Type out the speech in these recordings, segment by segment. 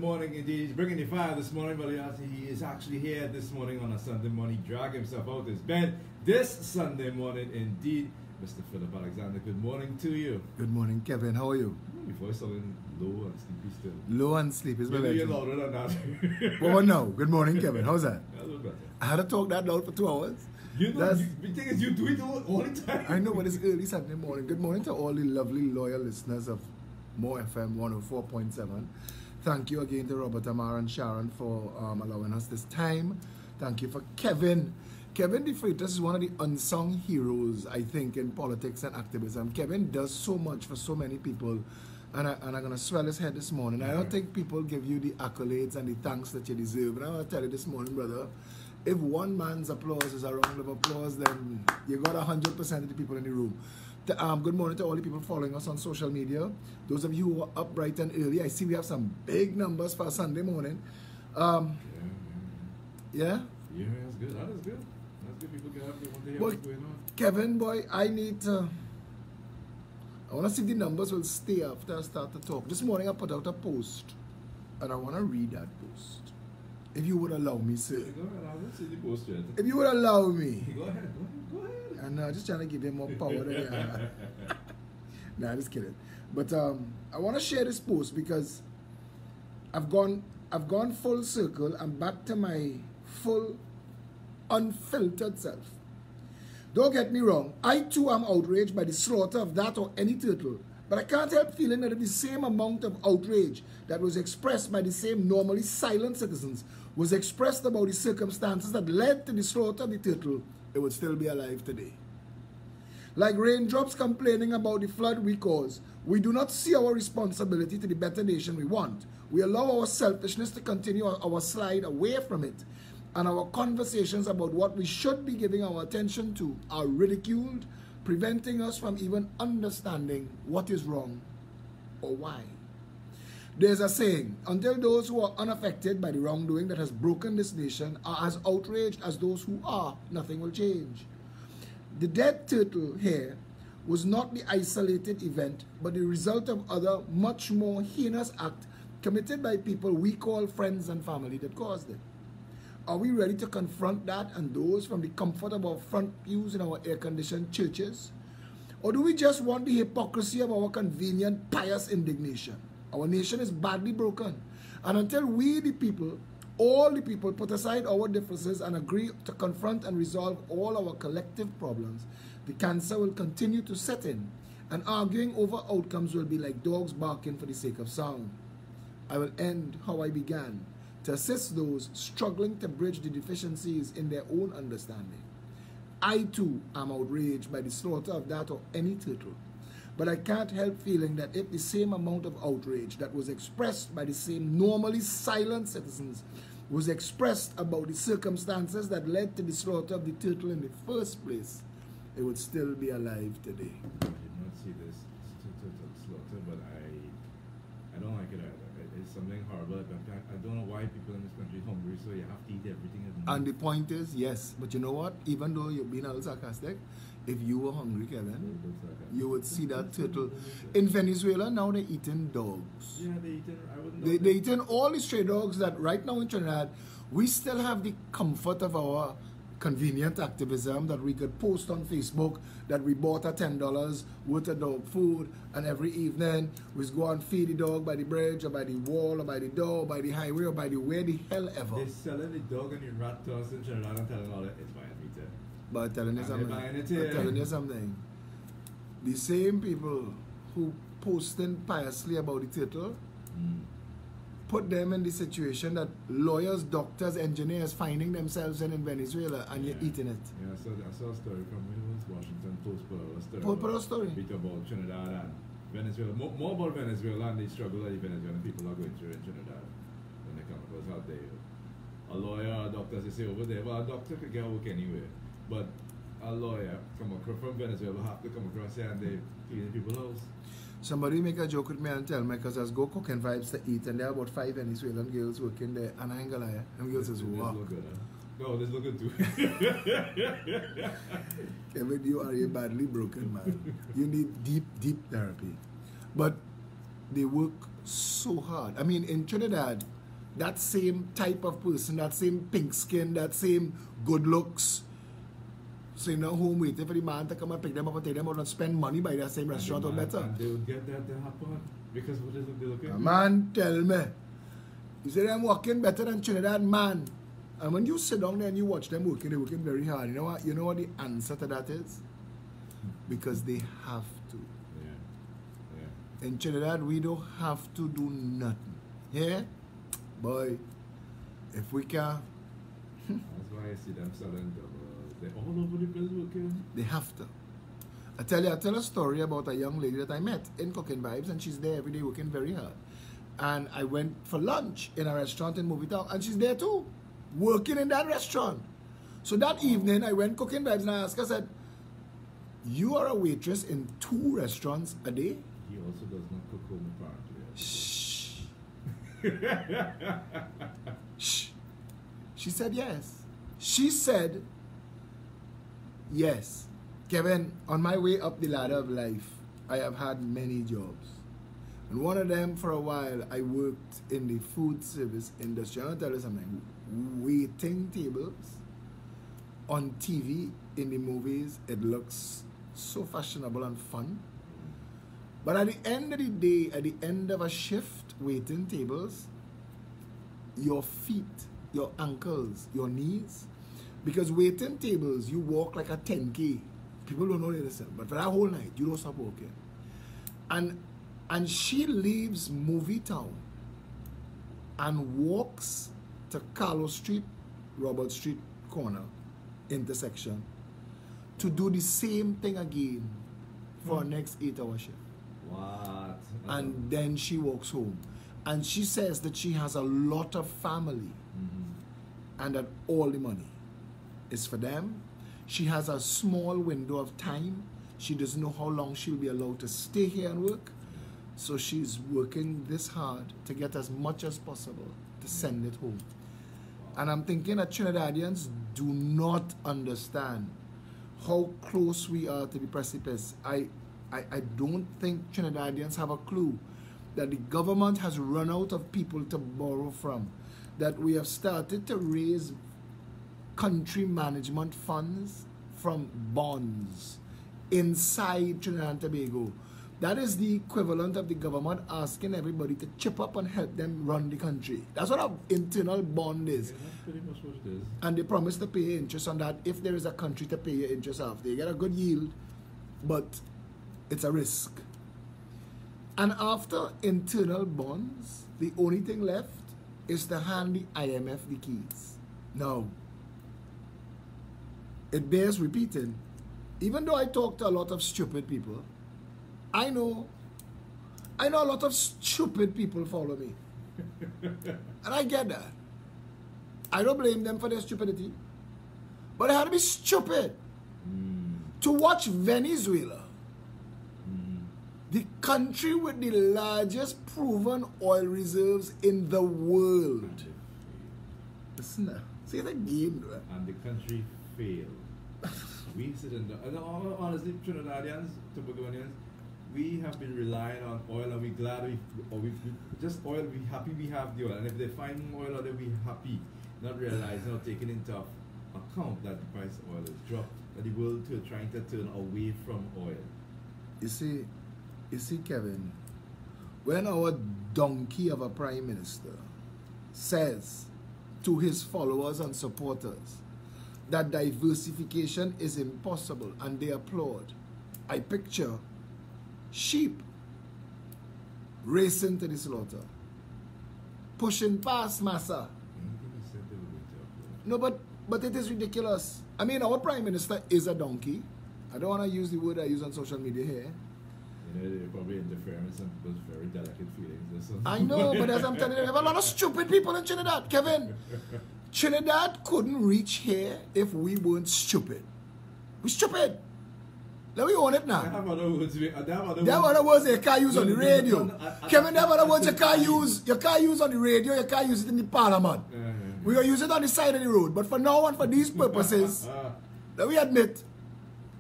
morning indeed. He's bringing the fire this morning, but he is actually here this morning on a Sunday morning. He dragged himself out of his bed this Sunday morning indeed. Mr. Philip Alexander, good morning to you. Good morning, Kevin. How are you? Your voice sounding low and sleepy still. Low and sleepy is Maybe you're louder than that. Well, no. Good morning, Kevin. How's that? A little better. I had to talk that loud for 2 hours. You know, the thing is, you do it all the time. I know, but it's early Sunday morning. Good morning to all the lovely, loyal listeners of More FM 104.7. Thank you again to Robert, Amar, and Sharon for allowing us this time. Thank you for Kevin. Kevin De Freitas is one of the unsung heroes, I think, in politics and activism. Kevin does so much for so many people, and I'm going to swell his head this morning. I don't think people give you the accolades and the thanks that you deserve. And I want to tell you this morning, brother, if one man's applause is a round of applause, then you got 100% of the people in the room. Good morning to all the people following us on social media. Those of you who are up bright and early, I see we have some big numbers for Sunday morning. Yeah? Yeah, that's good. That is good. That's good. People get up, they want to hear what's going on. Kevin, boy, I want to see if the numbers will stay after I start to talk. This morning I put out a post, and I want to read that post. If you would allow me, sir. Go ahead, I haven't seen the post yet. If you would allow me. Go ahead. And just trying to give him more power than you have. Nah, just kidding. But I want to share this post because I've gone full circle. I'm back to my full, unfiltered self. Don't get me wrong. I too am outraged by the slaughter of that or any turtle. But I can't help feeling that if the same amount of outrage that was expressed by the same normally silent citizens was expressed about the circumstances that led to the slaughter of the turtle, it would still be alive today. Like raindrops complaining about the flood we cause, we do not see our responsibility to the better nation we want. We allow our selfishness to continue our slide away from it, and our conversations about what we should be giving our attention to are ridiculed, preventing us from even understanding what is wrong or why. There's a saying, until those who are unaffected by the wrongdoing that has broken this nation are as outraged as those who are, nothing will change. The dead turtle here was not the isolated event, but the result of other, much more heinous acts committed by people we call friends and family that caused it. Are we ready to confront that and those from the comfort of our front pews in our air-conditioned churches? Or do we just want the hypocrisy of our convenient, pious indignation? Our nation is badly broken. And until we, the people, all the people, put aside our differences and agree to confront and resolve all our collective problems, the cancer will continue to set in, and arguing over outcomes will be like dogs barking for the sake of sound. I will end how I began, to assist those struggling to bridge the deficiencies in their own understanding. I too am outraged by the slaughter of that or any turtle, but I can't help feeling that if the same amount of outrage that was expressed by the same normally silent citizens was expressed about the circumstances that led to the slaughter of the turtle in the first place, it would still be alive today. I did not see this turtle slaughter, but I don't like it either. It's something horrible. I don't know why people in this country are hungry, so you have to eat everything. And the point is, yes, but you know what? Even though you're being a little sarcastic, if you were hungry, Kevin, you would see that turtle. In Venezuela, now they're eating dogs. Yeah, they're eating all the stray dogs that right now in Trinidad, we still have the comfort of our convenient activism that we could post on Facebook that we bought at $10 worth of dog food, and every evening we go and feed the dog by the bridge or by the wall or by the door or by the highway or by the where the hell ever. They're selling the dog and the rat to us in Trinidad and telling all that it's buying meat. But I'm telling you something. The same people who posting piously about the turtle put them in the situation that lawyers, doctors, engineers finding themselves in Venezuela, and you're eating it. Yeah, I saw a story from Washington Post put a story. Bit about Trinidad and Venezuela. More about Venezuela and the struggle that the Venezuelan people are going through in Trinidad when they come across how they, a lawyer, a doctor, they say over there, well, a doctor could get work anywhere, but a lawyer come across from Venezuela have to come across here and they clean people's house. Somebody make a joke with me and tell me, because I was go cooking vibes to eat, and there are about 5 Venezuelan girls working there, and I ain't gonna lie, them girls says, wow. No, this looking too. Kevin, you are a badly broken man. You need deep therapy. But they work so hard. I mean, in Trinidad, that same type of person, that same pink skin, that same good looks, sitting at home waiting for the man to come and pick them up and take them out and spend money by that same restaurant or better. And they would get that to happen because what is it they looking? A man tell me, he said I'm working better than Trinidad man. And when you sit down there and you watch them working, they're working very hard. You know what the answer to that is? Because they have to. Yeah. In Trinidad, we don't have to do nothing. Yeah? Boy, if we can... That's why I see them selling double. They're all over the place working. They have to. I tell a story about a young lady that I met in Cooking Vibes, and she's there every day working very hard. And I went for lunch in a restaurant in Movie Town, and she's there too, working in that restaurant. So that evening, I went Cooking Vibes, and I asked her, I said, you are a waitress in 2 restaurants a day? He also does not cook home apparently. Shh. Shh. She said yes. She said yes. Kevin, on my way up the ladder of life, I have had many jobs. And one of them, for a while, I worked in the food service industry. I'll tell you something. Waiting tables on TV in the movies, it looks so fashionable and fun. But at the end of the day, at the end of a shift, waiting tables, your feet, your ankles, your knees, because waiting tables, you walk like a 10K. People don't know this, but for that whole night, you don't stop walking. And she leaves Movie Town and walks to Carlos Street, Robert Street corner intersection to do the same thing again for her next 8-hour shift. What? And then she walks home. And she says that she has a lot of family and that all the money is for them. She has a small window of time. She doesn't know how long she'll be allowed to stay here and work. So she's working this hard to get as much as possible to send it home. And I'm thinking that Trinidadians do not understand how close we are to the precipice. I don't think Trinidadians have a clue that the government has run out of people to borrow from, that we have started to raise country management funds from bonds inside Trinidad and Tobago. That is the equivalent of the government asking everybody to chip up and help them run the country. That's what an internal bond is. Yeah, that's pretty much what it is. And they promise to pay interest on that if there is a country to pay your interest off. They get a good yield, but it's a risk. And after internal bonds, the only thing left is to hand the IMF the keys. Now, it bears repeating, even though I talk to a lot of stupid people, I know a lot of stupid people follow me. And I get that. I don't blame them for their stupidity. But they had to be stupid to watch Venezuela, the country with the largest proven oil reserves in the world. Listen now. See the game, though. And the country failed. We sit in the, and honestly, Trinidadians, Tobagonians, we have been relying on oil, and we're glad we just oil, we happy we have the oil. And if they find more oil out there, we're happy, not realizing or taking into account that the price of oil has dropped, that the world is trying to turn away from oil. You see, Kevin, when our donkey of a prime minister says to his followers and supporters that diversification is impossible and they applaud, I picture sheep racing to the slaughter, pushing past massa. No, but it is ridiculous. I mean, our prime minister is a donkey. I don't want to use the word I use on social media here. You know, they're probably interfering with some people's very delicate feelings. I know, but as I'm telling you, we have a lot of stupid people in Trinidad, Kevin. Trinidad couldn't reach here if we weren't stupid. We're stupid. Let me own it now. They have other words. They have other words you can't use on the radio. Kevin, they have other words you can't use. You can't use on the radio. You can't use it in the parliament. We're going to use it on the side of the road. But for now and for these purposes, let me admit,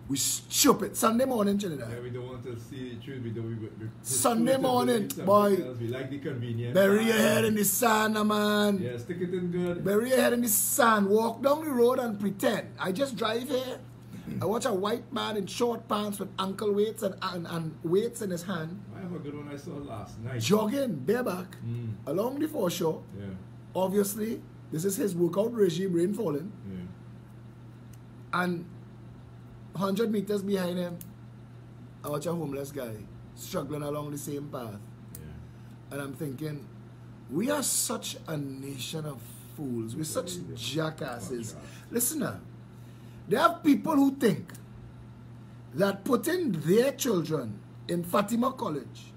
We stupid. Sunday morning, Trinidad. Yeah, we don't want to see the truth. We Sunday morning, something boy. else. We like the convenience. Bury your head in the sand, man. Yeah, stick it in good. Bury your head in the sand. Walk down the road and pretend. I just drive here. I watch a white man in short pants with ankle weights and weights in his hand. I have a good one I saw last night. Jogging, bareback, along the foreshore. Yeah. Obviously, this is his workout regime, rain falling. Yeah. And 100 meters behind him, I watch a homeless guy struggling along the same path. Yeah. And I'm thinking, we are such a nation of fools. We're such jackasses. Listen now, there are people who think that putting their children in Fatima College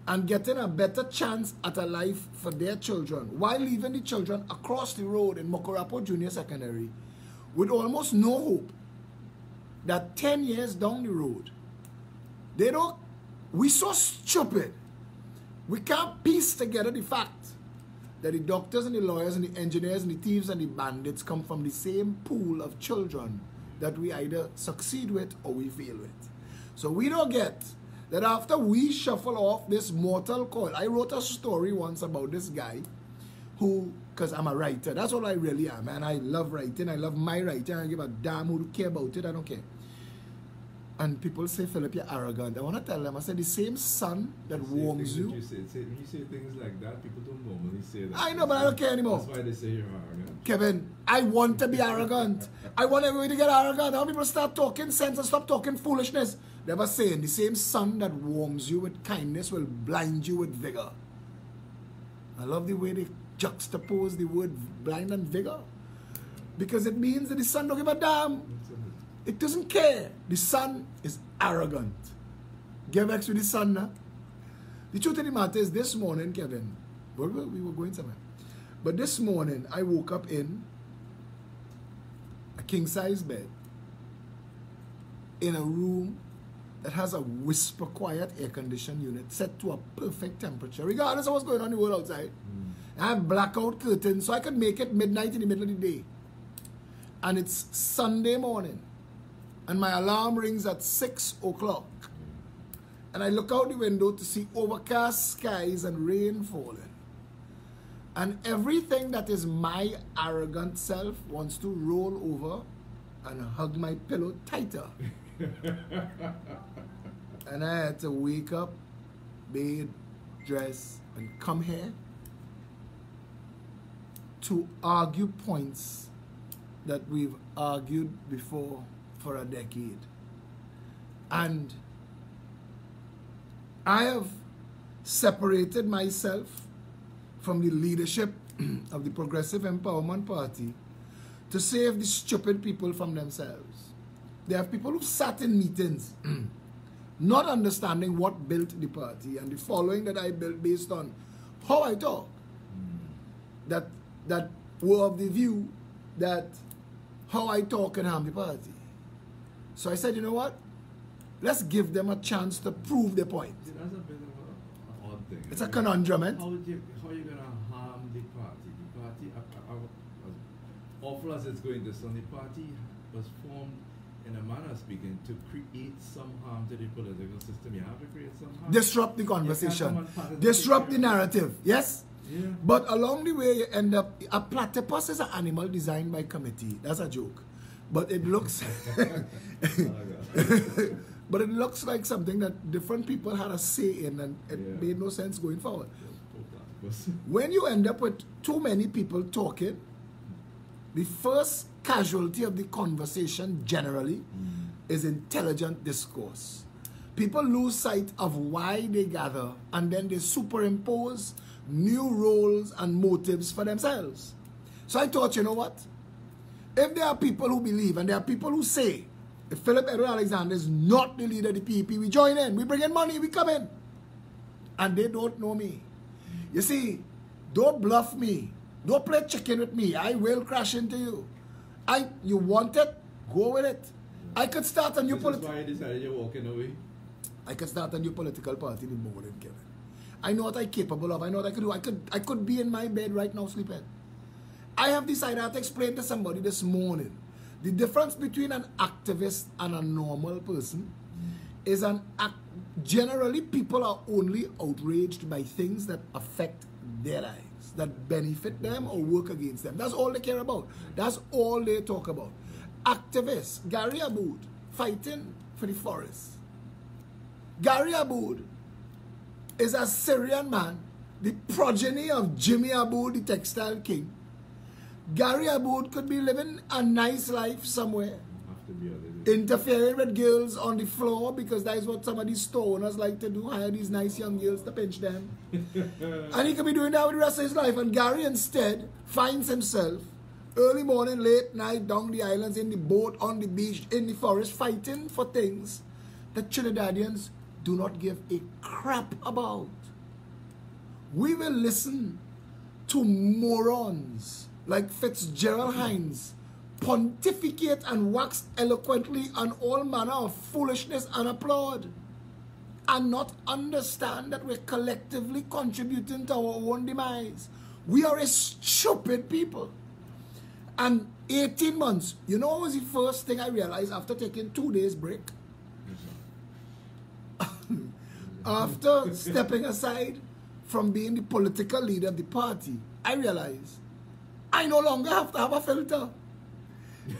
and getting a better chance at a life for their children while leaving the children across the road in Mokorapo Junior Secondary with almost no hope that 10 years down the road, we're so stupid. We can't piece together the fact that the doctors and the lawyers and the engineers and the thieves and the bandits come from the same pool of children that we either succeed with or we fail with. So we don't get that after we shuffle off this mortal coil. I wrote a story once about this guy who, because I'm a writer, that's all I really am, and I love writing, I love my writing, I don't give a damn who care about it, I don't care. And people say, Philip, you're arrogant. I want to tell them, I said, the same sun that warms you. When you say things like that, people don't normally say that. I know, but I don't care anymore. That's why they say you're arrogant. Kevin, I want to be arrogant. I want everybody to get arrogant. How people start talking sense and stop talking foolishness. They were saying, the same sun that warms you with kindness will blind you with vigor. I love the way they juxtapose the word blind and vigor. Because it means that the sun don't give a damn. It doesn't care. The sun is arrogant. Get back to the sun now. The truth of the matter is this morning, Kevin, we were going somewhere. But this morning, I woke up in a king-size bed in a room that has a whisper quiet air conditioning unit set to a perfect temperature, regardless of what's going on in the world outside. I have blackout curtains so I can make it midnight in the middle of the day. And it's Sunday morning. And my alarm rings at 6 o'clock. And I look out the window to see overcast skies and rain falling. And everything that is my arrogant self wants to roll over and hug my pillow tighter. And I had to wake up, bathe, dress, and come here to argue points that we've argued before for a decade. And I have separated myself from the leadership of the Progressive Empowerment Party to save the stupid people from themselves. There are people who sat in meetings not understanding what built the party and the following that I built based on how I talk, that were of the view that how I talk can harm the party. So I said, you know what? Let's give them a chance to prove their point. That's a bit of an odd thing. It's a conundrum, eh? How are you going to harm the party? The party, as awful as it's going to sound, the party was formed, in a manner of speaking, to create some harm to the political system. You have to create some harm. Disrupt the conversation. Disrupt the narrative. Yes? Yeah. But along the way, you end up... A platypus is an animal designed by committee. That's a joke. But it looks... but it looks like something that different people had a say in, and it made no sense going forward. When you end up with too many people talking, the first casualty of the conversation generally is intelligent discourse. People lose sight of why they gather, and then they superimpose new roles and motives for themselves. So I thought, you know what? If there are people who believe, and there are people who say, if Philip Edward Alexander is not the leader of the PEP, we join in, we bring in money, we come in. And they don't know me. You see, don't bluff me. Don't play chicken with me. I will crash into you. You want it? Go with it. I could start a new That's why you decided you're walking away? I could start a new political party in the morning, Kevin. I know what I'm capable of. I know what I could do. I could be in my bed right now sleeping. I have decided, I have to explain to somebody this morning The difference between an activist and a normal person is generally people are only outraged by things that affect their lives, that benefit them or work against them. That's all they care about. That's all they talk about. Activists, Gary Aboud, fighting for the forest. Gary Aboud is a Syrian man, the progeny of Jimmy Aboud, the textile king. Gary Aboud could be living a nice life somewhere, interfering with girls on the floor, because that is what some of these store owners like to do, hire these nice young girls to pinch them. And he could be doing that with the rest of his life. And Gary instead finds himself early morning, late night, down the islands, in the boat, on the beach, in the forest, fighting for things that Trinidadians do not give a crap about. We will listen to morons like Fitzgerald Hines pontificate and wax eloquently on all manner of foolishness and applaud, and not understand that we're collectively contributing to our own demise. We are a stupid people. And 18 months, you know what was the first thing I realized after taking 2 days break? After stepping aside from being the political leader of the party, I realized I no longer have to have a filter.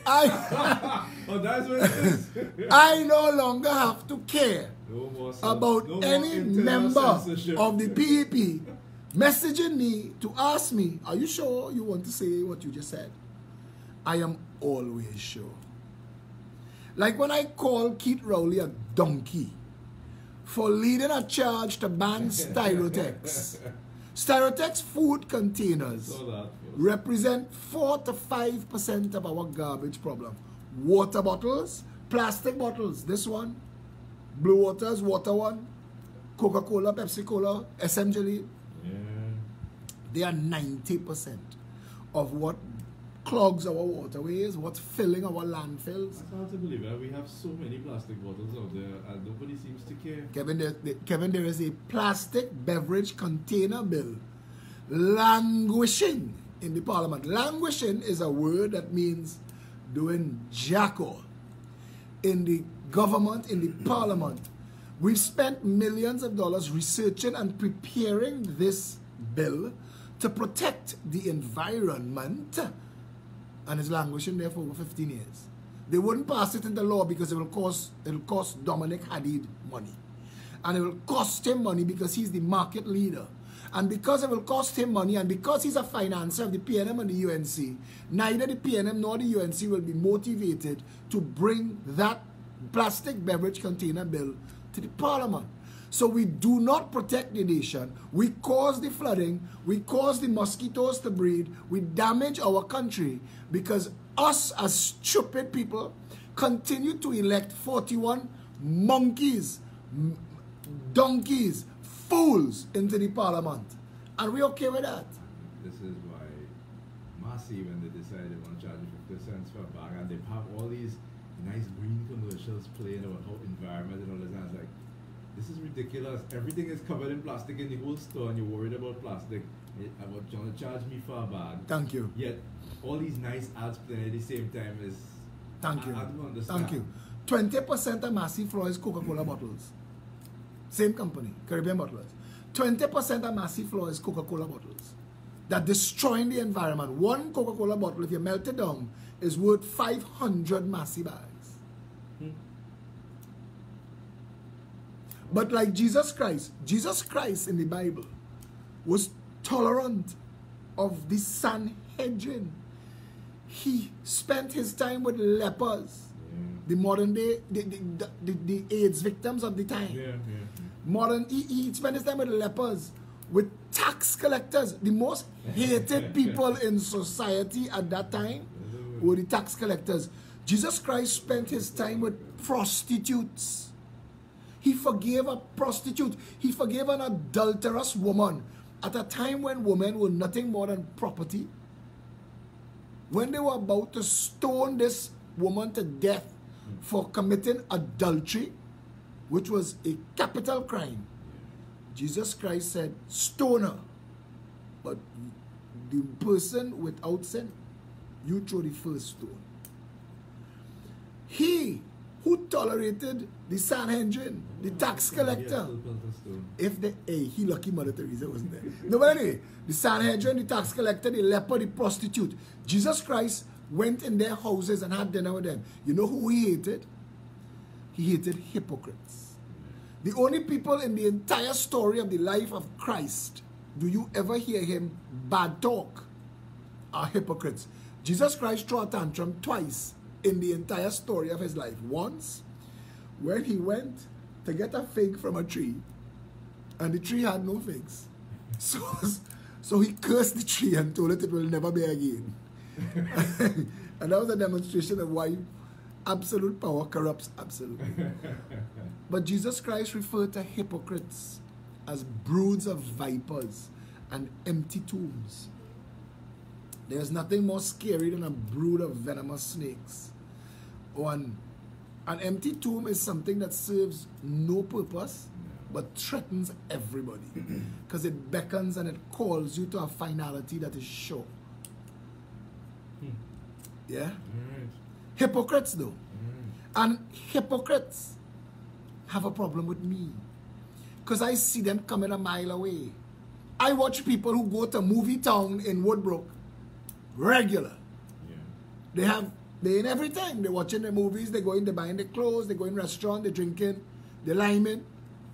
Oh, that's what it is. I no longer have to care about any member of the PEP messaging me to ask me, are you sure you want to say what you just said? I am always sure. Like when I call Keith Rowley a donkey for leading a charge to ban Styrotex. Styrotex food containers represent 4 to 5% of our garbage problem. Water bottles, plastic bottles, this one, Blue Waters, Water One, Coca-Cola, Pepsi-Cola, SM Jelly, they are 90% of what clogs our waterways, what's filling our landfills. It's hard to believe that we have so many plastic bottles out there and nobody seems to care. Kevin, there is a plastic beverage container bill languishing in the parliament. Languishing is a word that means doing jack all. In the government, in the parliament, we've spent millions of dollars researching and preparing this bill to protect the environment, and it's languishing there for over 15 years. They wouldn't pass it into law because it'll cost Dominic Hadid money. And it will cost him money because he's the market leader. And because it will cost him money, and because he's a financer of the PNM and the UNC, neither the PNM nor the UNC will be motivated to bring that plastic beverage container bill to the parliament. So we do not protect the nation. We cause the flooding. We cause the mosquitoes to breed. We damage our country because us as stupid people continue to elect 41 monkeys, donkeys, fools into the parliament. And we're okay with that. This is why Massey, when they decided they want to charge 50 cents for a bag, and they have all these nice green commercials playing about how environment and all this, and I was like, this is ridiculous. Everything is covered in plastic in the whole store, and you're worried about plastic. About trying to charge me for a bag. Thank you. Yet all these nice ads playing at the same time is. Thank you. I don't understand. Thank you. 20% of Massey Floor is Coca-Cola bottles. Same company, Caribbean Bottlers. 20% of Massey Floor is Coca-Cola bottles. That destroying the environment. One Coca-Cola bottle, if you melt it down, is worth 500 Massey bags. But like Jesus Christ in the Bible was tolerant of the Sanhedrin. He spent his time with lepers, the modern day, the AIDS victims of the time. He spent his time with lepers, with tax collectors. The most hated people in society at that time were the tax collectors. Jesus Christ spent his time with prostitutes. He forgave a prostitute. He forgave an adulterous woman at a time when women were nothing more than property. When they were about to stone this woman to death for committing adultery, which was a capital crime, Jesus Christ said, stone her. But the person without sin, you throw the first stone. He who tolerated the Sanhedrin, the tax collector. If the he lucky Mother Teresa wasn't there. No, but anyway, the Sanhedrin, the tax collector, the leper, the prostitute. Jesus Christ went in their houses and had dinner with them. You know who he hated? He hated hypocrites. The only people in the entire story of the life of Christ, do you ever hear him bad talk, are hypocrites. Jesus Christ threw a tantrum twice in the entire story of his life. Once, when he went to get a fig from a tree, and the tree had no figs. So he cursed the tree and told it will never bear again. And that was a demonstration of why absolute power corrupts absolutely. But Jesus Christ referred to hypocrites as broods of vipers and empty tombs. There's nothing more scary than a brood of venomous snakes. An empty tomb is something that serves no purpose but threatens everybody because it beckons and it calls you to a finality that is sure. Yeah? Right. Hypocrites though. And hypocrites have a problem with me because I see them coming a mile away. I watch people who go to Movie Town in Woodbrook regular. Yeah. They in everything. They're watching the movies, they go in, they're buying the clothes, they go in restaurant, they're drinking, they're liming.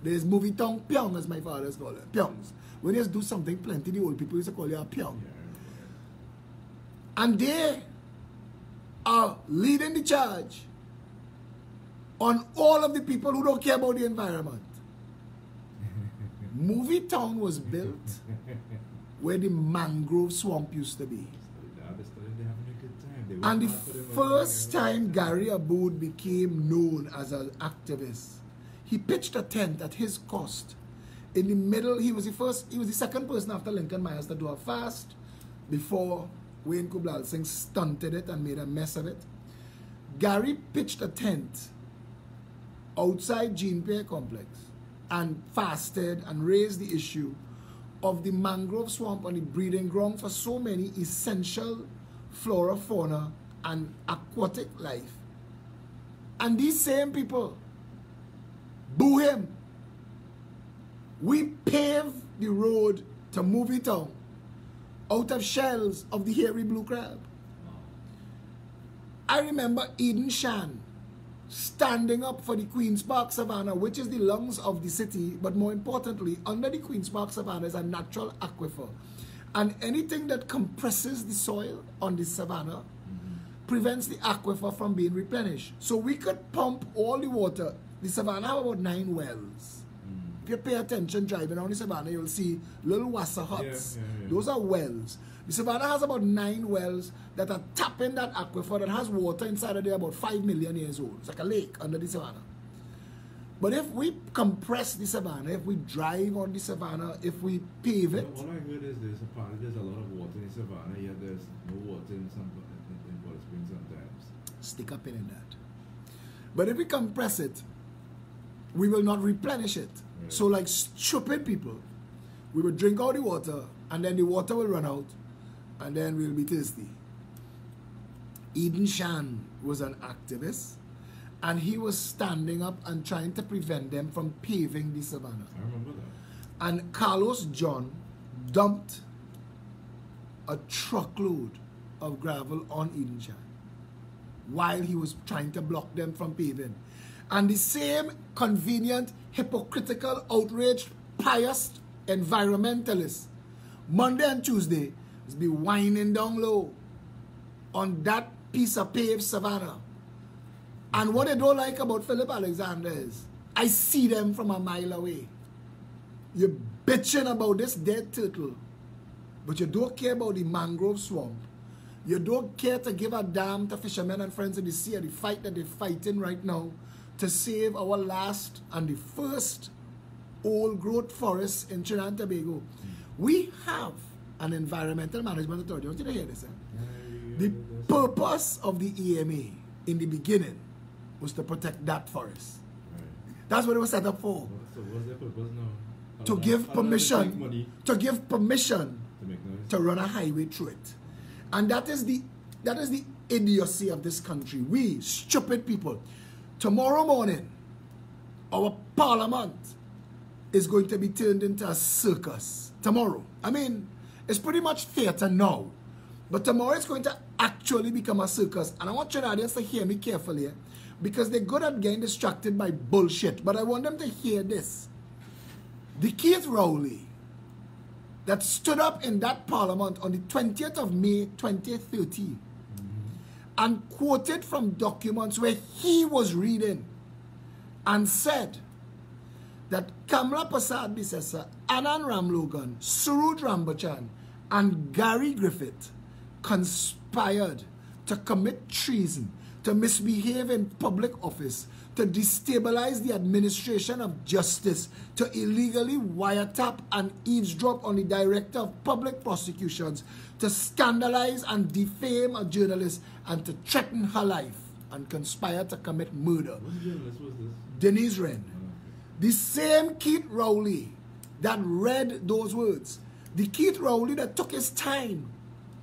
There's Movie Town Pyong, as my father's called it. Pyongs. When you do something, plenty the old people used to call you a Pyong. Yeah. And they are leading the charge on all of the people who don't care about the environment. Movie Town was built where the mangrove swamp used to be. And the first time Gary Aboud became known as an activist, he pitched a tent at his cost. In the middle, he was the second person after Lincoln Myers to do a fast before Wayne Kublal Singh stunted it and made a mess of it. Gary pitched a tent outside Jean Pierre Complex and fasted and raised the issue of the mangrove swamp and the breeding ground for so many essential flora, fauna, and aquatic life. And these same people boo him. We paved the road to Movie Town out of shells of the hairy blue crab. I remember Eden Shan standing up for the Queen's Park Savannah, which is the lungs of the city, but more importantly, under the Queen's Park Savannah is a natural aquifer. And anything that compresses the soil on the savannah prevents the aquifer from being replenished. So we could pump all the water. The savannah have about 9 wells. If you pay attention driving around the savannah, you'll see little wassa huts. Those are wells. The savannah has about 9 wells that are tapping that aquifer that has water inside of there about 5 million years old. It's like a lake under the savannah. But if we compress the savannah, if we drive on the savannah, if we pave it... All I heard is there's a lot of water in the savannah, yet there's no water in Port Spring sometimes. Stick a pin in that. But if we compress it, we will not replenish it. Right. So like stupid people, we will drink all the water, and then the water will run out, and then we'll be thirsty. Eden Shan was an activist, and he was standing up and trying to prevent them from paving the savannah. I remember that. And Carlos John dumped a truckload of gravel on Eden Shan while he was trying to block them from paving. And the same convenient, hypocritical, outraged, pious environmentalists, Monday and Tuesday, is be whining down low on that piece of paved savannah. And what I don't like about Philip Alexander is, I see them from a mile away. You're bitching about this dead turtle, but you don't care about the mangrove swamp. You don't care to give a damn to fishermen and friends in the sea, the fight that they're fighting right now to save our last and the first old growth forests in Trinidad and Tobago. We have an environmental management authority. I want you to hear this. The purpose of the EMA in the beginning was to protect that forest. Right. That's what it was set up for. So what's their purpose now? To give permission to run a highway through it. And that is the idiocy of this country. We, stupid people. Tomorrow morning, our parliament is going to be turned into a circus. Tomorrow. I mean, it's pretty much theater now. But tomorrow it's going to actually become a circus. And I want Trinidadians to hear me carefully, because they're good at getting distracted by bullshit. But I want them to hear this. The Keith Rowley that stood up in that parliament on the 20th of May 2013 and quoted from documents where he was reading and said that Kamla Persad Bissessa, Anand Ramlogan, Suraj Rambachan, and Gary Griffith conspired to commit treason, to misbehave in public office, to destabilize the administration of justice, to illegally wiretap and eavesdrop on the director of public prosecutions, to scandalize and defame a journalist, and to threaten her life, and conspire to commit murder. What journalist was this? Denise Wren. The same Keith Rowley that read those words, the Keith Rowley that took his time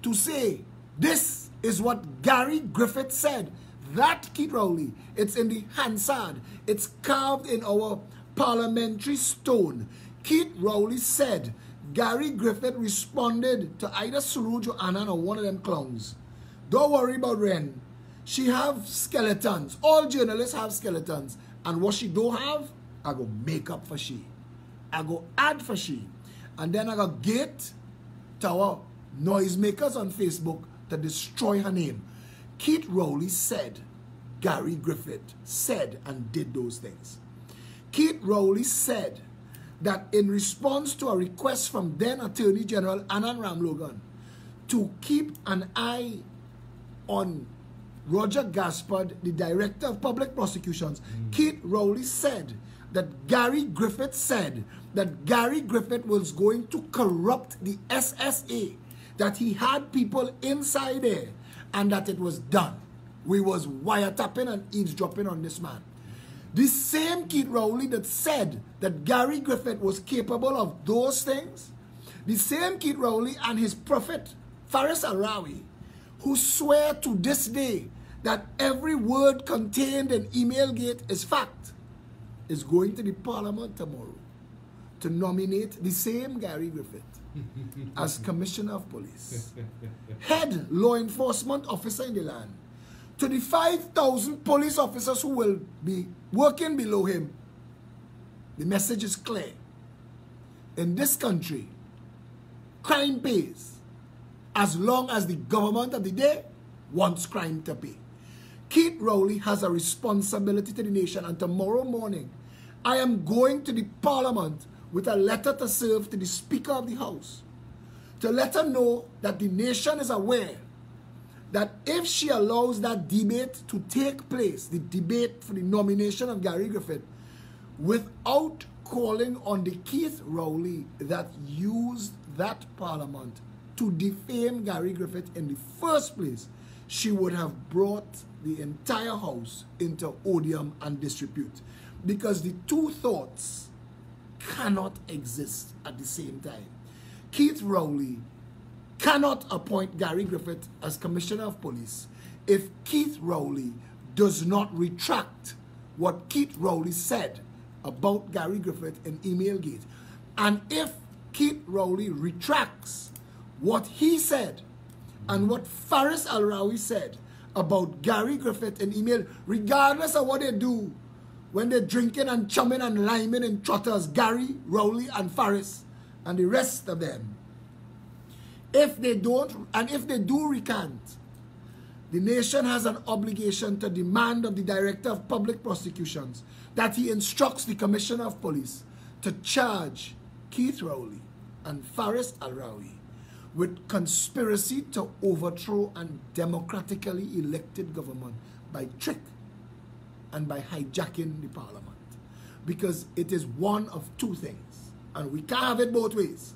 to say, this is what Gary Griffith said. That Keith Rowley, it's in the Hansard, it's carved in our parliamentary stone. Keith Rowley said Gary Griffith responded to either Suraj or Anand or one of them clowns. Don't worry about Wren. She have skeletons. All journalists have skeletons. And what she don't have, I go make up for she. I go add for she. And then I go get to our noisemakers on Facebook to destroy her name. Keith Rowley said Gary Griffith said and did those things. Keith Rowley said that in response to a request from then Attorney General Anand Ramlogan to keep an eye on Roger Gaspard, the Director of Public Prosecutions, Keith Rowley said that Gary Griffith said that Gary Griffith was going to corrupt the SSA, that he had people inside there, and that it was done. We was wiretapping and eavesdropping on this man. The same Keith Rowley that said that Gary Griffith was capable of those things, the same Keith Rowley and his prophet, Faris Al-Rawi, who swear to this day that every word contained in Emailgate is fact, is going to the parliament tomorrow to nominate the same Gary Griffith as Commissioner of Police, head law enforcement officer in the land. To the 5,000 police officers who will be working below him, the message is clear. In this country, crime pays as long as the government of the day wants crime to pay. Keith Rowley has a responsibility to the nation, and tomorrow morning, I am going to the parliament with a letter to serve to the Speaker of the House to let her know that the nation is aware that if she allows that debate to take place, the debate for the nomination of Gary Griffith, without calling on the Keith Rowley that used that parliament to defame Gary Griffith in the first place, she would have brought the entire house into odium and disrepute. Because the two thoughts cannot exist at the same time. Keith Rowley cannot appoint Gary Griffith as Commissioner of Police if Keith Rowley does not retract what Keith Rowley said about Gary Griffith in Emailgate. And if Keith Rowley retracts what he said and what Faris Al-Rawi said about Gary Griffith in email, regardless of what they do when they're drinking and chumming and liming in trotters, Gary, Rowley, and Faris, and the rest of them. If they don't, and if they do recant, the nation has an obligation to demand of the Director of Public Prosecutions that he instructs the Commissioner of Police to charge Keith Rowley and Faris Al-Rawi with conspiracy to overthrow and democratically elected government by trick and by hijacking the parliament. Because it is one of two things, and we can't have it both ways.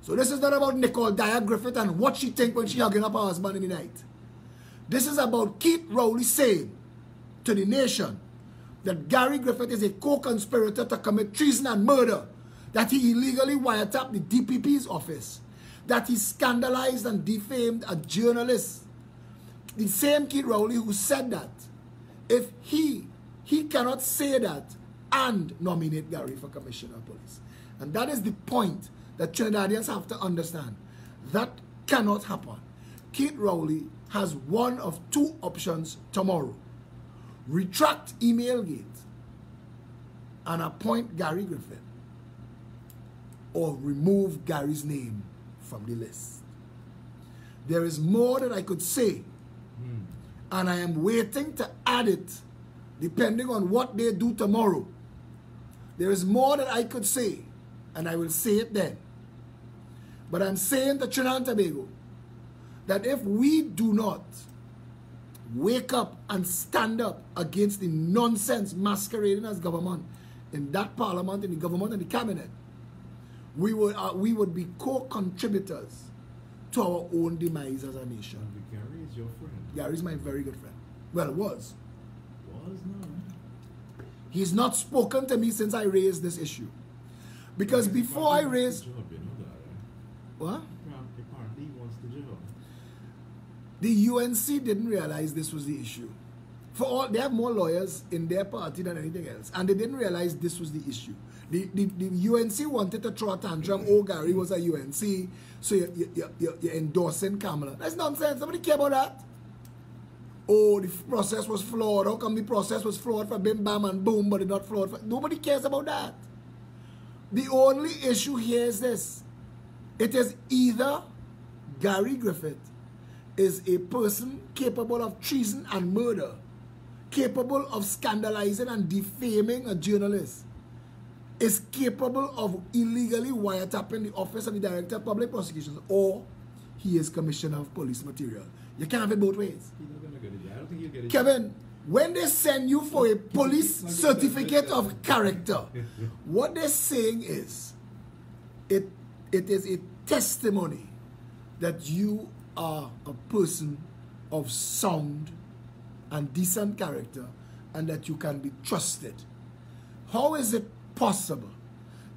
So this is not about Nicole Dyer Griffith and what she think when she hugging up her husband in the night. This is about Keith Rowley saying to the nation that Gary Griffith is a co-conspirator to commit treason and murder, that he illegally wiretapped the DPP's office, that he scandalized and defamed a journalist. the same Keith Rowley who said that, if he cannot say that and nominate Gary for Commissioner of Police. And that is the point that Trinidadians have to understand. That cannot happen. Keith Rowley has one of two options tomorrow. Retract Emailgate and appoint Gary Griffith, or remove Gary's name from the list. There is more that I could say, and I am waiting to add it depending on what they do tomorrow. There is more that I could say, and I will say it then. But I'm saying to Trinidad and Tobago that if we do not wake up and stand up against the nonsense masquerading as government in that parliament, in the government and the cabinet, we would be co-contributors to our own demise as a nation. And Gary is your friend. Gary is my very good friend. Well, was. Was now. He's not spoken to me since I raised this issue. Because before I raised... Job, you know that, right? What? Apparently he wants the job. The UNC didn't realize this was the issue. For all, they have more lawyers in their party than anything else. And they didn't realize this was the issue. The UNC wanted to throw a tantrum. Oh, Gary was a UNC, so you're endorsing Kamala. That's nonsense. Nobody care about that. Oh, the process was flawed. How come the process was flawed for Bim Bam and Boom, but it's not flawed for... Nobody cares about that. The only issue here is this. It is either Gary Griffith is a person capable of treason and murder, capable of scandalizing and defaming a journalist, is capable of illegally wiretapping the office of the Director of Public Prosecutions, or he is Commissioner of Police Material. You can't have it both ways. I don't think he'll get it. Kevin, when they send you for a police certificate of character, what they're saying is, it is a testimony that you are a person of sound and decent character and that you can be trusted. How is it possible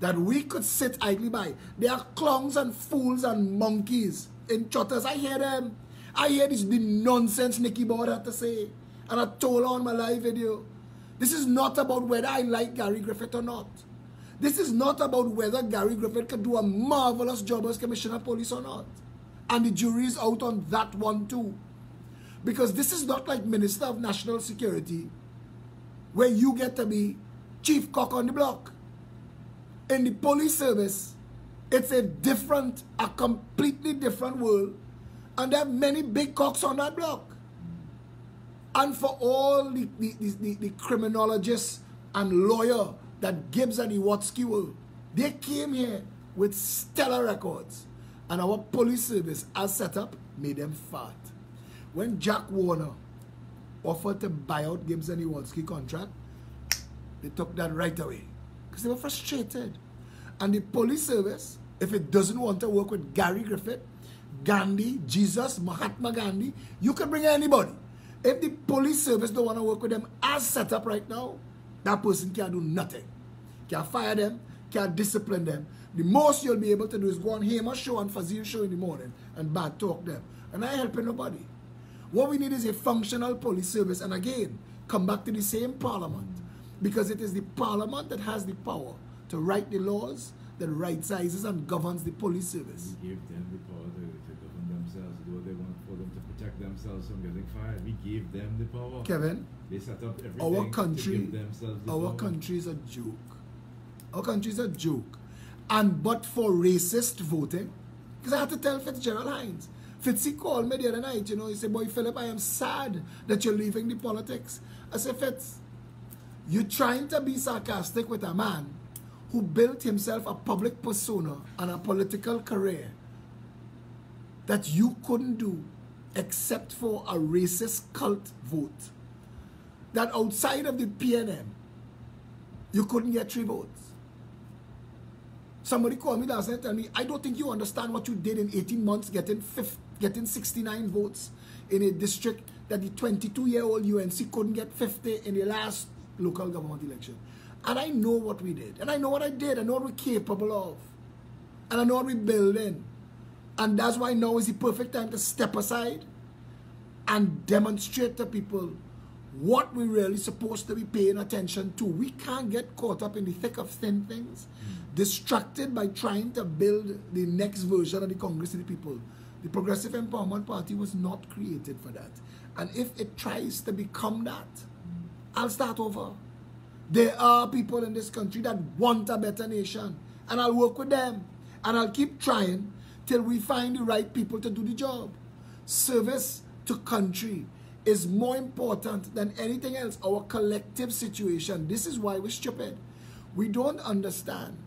that we could sit idly by? There are clowns and fools and monkeys in Chotters. I hear them. I hear this the nonsense Nicky Bord had to say. And I told on my live video. This is not about whether I like Gary Griffith or not. This is not about whether Gary Griffith can do a marvelous job as Commissioner of Police or not. And the jury is out on that one too. Because this is not like Minister of National Security, where you get to be chief cock on the block. In the police service, it's a completely different world. And there are many big cocks on that block. And for all the criminologists and lawyer that Gibbs and Iwatsky were, they came here with stellar records. And our police service, as set up, made them fat. When Jack Warner offered to buy out Gibbs and Iwatsky contract, they took that right away. Because they were frustrated. And the police service, if it doesn't want to work with Gary Griffith, Gandhi, Jesus, Mahatma Gandhi, you can bring anybody. If the police service don't want to work with them as set up right now, that person can't do nothing. Can't fire them, can't discipline them. The most you'll be able to do is go on Hema show and Fazil show in the morning and bad talk them. And I ain't helping nobody. What we need is a functional police service. And again, come back to the same parliament. Because it is the parliament that has the power to write the laws, that right sizes and governs the police service. We gave them the power to govern themselves, to do what they want for them to protect themselves from getting fired. We gave them the power. Kevin, they set up everything our country, to give themselves the power. Country is a joke. Our country is a joke. And but for racist voting, because I had to tell Fitzgerald Hines. Fitzy called me the other night, you know, he said, boy, Philip, I am sad that you're leaving the politics. I said, Fitz, you're trying to be sarcastic with a man who built himself a public persona and a political career that you couldn't do except for a racist cult vote. That outside of the PNM, you couldn't get 3 votes. Somebody called me last night and told me, I don't think you understand what you did in 18 months getting 69 votes in a district that the 22-year-old UNC couldn't get 50 in the last local government election. And I know what we did. And I know what I did. I know what we're capable of. And I know what we're building. And that's why now is the perfect time to step aside and demonstrate to people what we're really supposed to be paying attention to. We can't get caught up in the thick of thin things, distracted by trying to build the next version of the Congress of the People. The Progressive Empowerment Party was not created for that. And if it tries to become that, I'll start over. There are people in this country that want a better nation, and I'll work with them, and I'll keep trying till we find the right people to do the job. Service to country is more important than anything else. Our collective situation. This is why we're stupid. We don't understand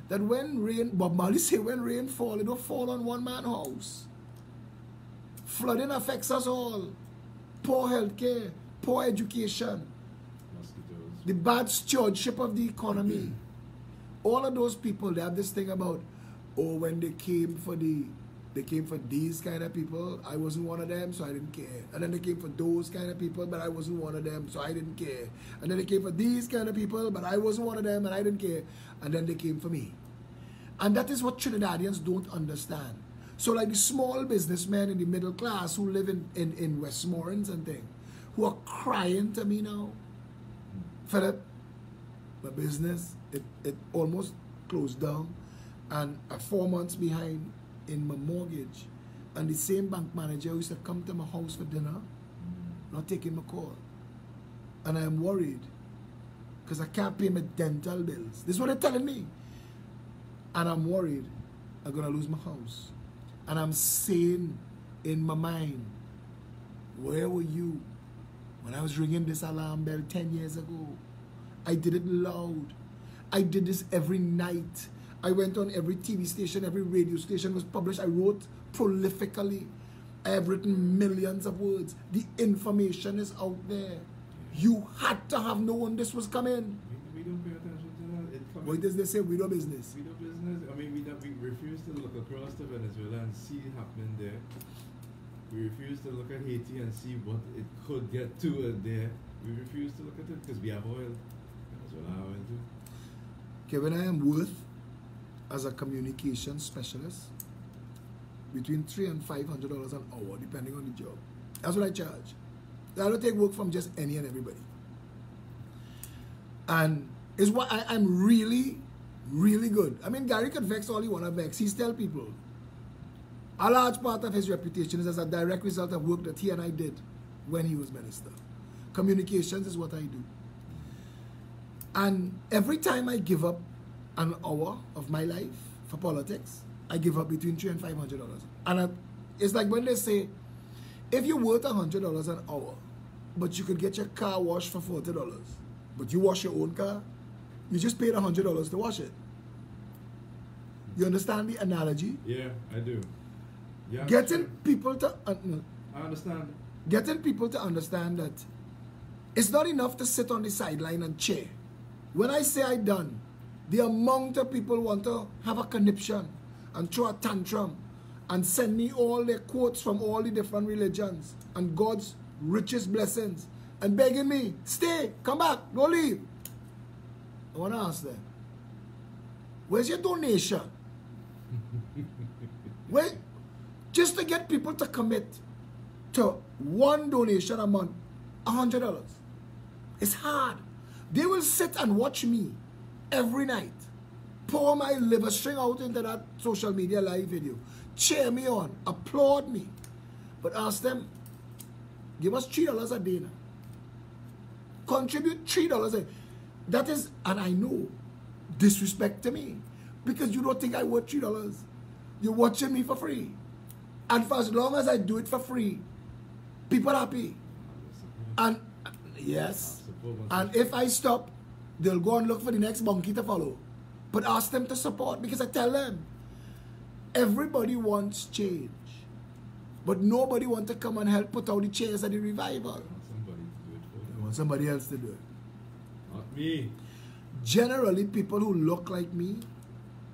that when rain, Bob Marley say, when rain fall, it don't fall on one man's house. Flooding affects us all. Poor healthcare, poor education, Mosquitoes. the bad stewardship of the economy. All of those people, they have this thing about, oh, when they came for these kind of people, I wasn't one of them, so I didn't care. And then they came for those kind of people, but I wasn't one of them, so I didn't care. And then they came for these kind of people, but I wasn't one of them, and I didn't care. And then they came for me. And that is what Trinidadians don't understand. So like the small businessmen in the middle class who live in Westmoreland and things, who are crying to me now, Philip, my business, it almost closed down, and I'm 4 months behind in my mortgage, and the same bank manager who used to come to my house for dinner, not taking my call. And I am worried because I can't pay my dental bills. This is what they're telling me. And I'm worried I'm going to lose my house. And I'm saying in my mind, where were you when I was ringing this alarm bell 10 years ago? I did it loud. I did this every night. I went on every TV station, every radio station was published. I wrote prolifically. I have written millions of words. The information is out there. You had to have known this was coming. We don't pay attention to that. What does they say? We do business. We do business. I mean, we refuse to look across to Venezuela and see it happening there. We refuse to look at Haiti and see what it could get to there. We refuse to look at it because we have oil. Venezuela have oil too. Kevin, I am worth, as a communication specialist, between $300 and $500 an hour, depending on the job. That's what I charge. I don't take work from just any and everybody. And it's what I'm really, really good. I mean, Gary could vex all he want to vex. He's tell people. A large part of his reputation is as a direct result of work that he and I did when he was minister. Communications is what I do. And every time I give up an hour of my life for politics, I give up between $300 and $500. And it's like when they say, if you're worth $100 an hour, but you could get your car washed for $40, but you wash your own car, you just paid $100 to wash it. You understand the analogy? Yeah, I do. Yeah, Getting people to I understand. Getting people to understand that it's not enough to sit on the sideline and cheer. When I say I done, the amount of people want to have a conniption and throw a tantrum and send me all their quotes from all the different religions and God's richest blessings and begging me, stay, come back, don't leave. I want to ask them, where's your donation? Where, just to get people to commit to one donation a month, $100. It's hard. They will sit and watch me every night, pour my liver string out into that social media live video, cheer me on, applaud me, but ask them, give us $3 a day now. Contribute $3 a day. That is, and I know, disrespect to me, because you don't think I worth $3. You're watching me for free. And for as long as I do it for free, people are happy. And yes, and if I stop, they'll go and look for the next monkey to follow. But ask them to support, because I tell them, everybody wants change, but nobody wants to come and help put out the chairs at the revival. They want somebody else to do it. Not me. Generally, people who look like me,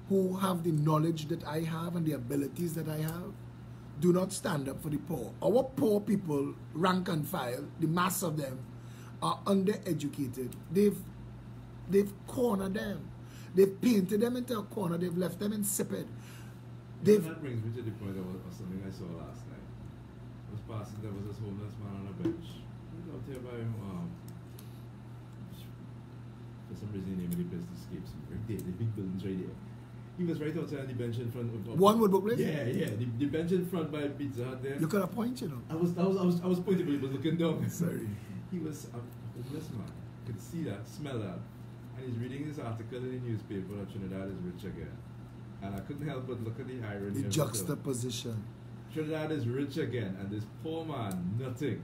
who have the knowledge that I have and the abilities that I have, do not stand up for the poor. Our poor people, rank and file, the mass of them, are undereducated. They've cornered them. They've painted them into a corner. They've left them insipid. That brings me to the point of something I saw last night. I was passing, there was this homeless man on a bench. He was out here by for some reason the name of the place escapes me. Right there, the big buildings right there. He was right outside on the bench in front of One Woodbrook Place? Yeah. The bench in front by Pizza Hut there. You could have pointed, you know. I was pointing, but he was looking down. Sorry. He was a homeless man. Could see that, smell that. And he's reading this article in the newspaper that Trinidad is rich again. And I couldn't help but look at the irony. The juxtaposition. Trinidad is rich again, and this poor man, nothing,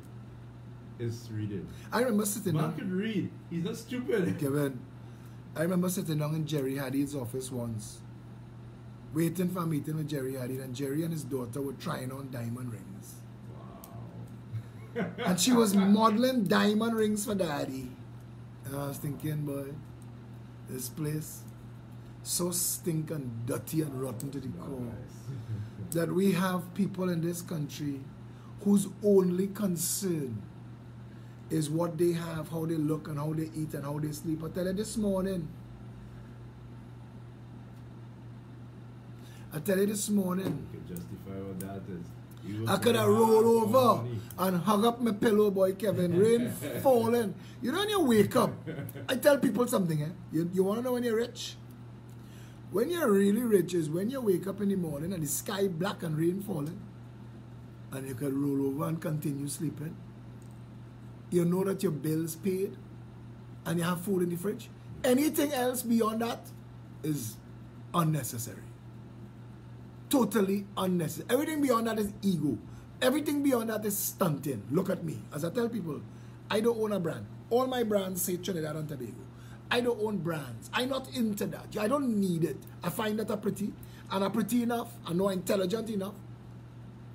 is reading. I remember sitting Man down. could read. He's not stupid. Kevin, I remember sitting down in Jerry Hadid's office once, waiting for a meeting with Jerry Hadid, and Jerry and his daughter were trying on diamond rings. Wow. And she was modeling diamond rings for Daddy. And I was thinking, boy, this place so stinking dirty and rotten to the core. Nice. That we have people in this country whose only concern is what they have, how they look, and how they eat, and how they sleep. I tell you this morning, You can justify what that is. I could have rolled over and hung up my pillow, boy, Kevin. Rain falling. You know when you wake up, I tell people something, eh? You want to know when you're rich? When you're really rich is when you wake up in the morning and the sky black and rain falling, and you can roll over and continue sleeping. You know that your bill's paid and you have food in the fridge. Anything else beyond that is unnecessary. Totally unnecessary. Everything beyond that is ego. Everything beyond that is stunting. Look at me. As I tell people, I don't own a brand. All my brands say Trinidad and Tobago. I don't own brands. I'm not into that. I don't need it. I find that I'm pretty. And I'm pretty enough. I know I'm intelligent enough.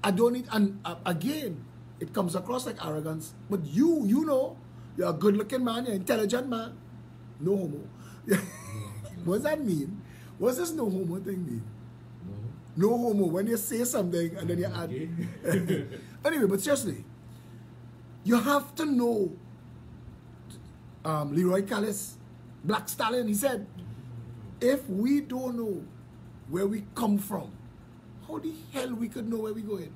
I don't need, and again, it comes across like arrogance. But you know, you're a good looking man, you're an intelligent man. No homo. What does that mean? What's this no homo thing mean? No homo. When you say something and then you add. Anyway, but seriously, you have to know Leroy Callis, Black Stallion, he said, if we don't know where we come from, how the hell we could know where we're going?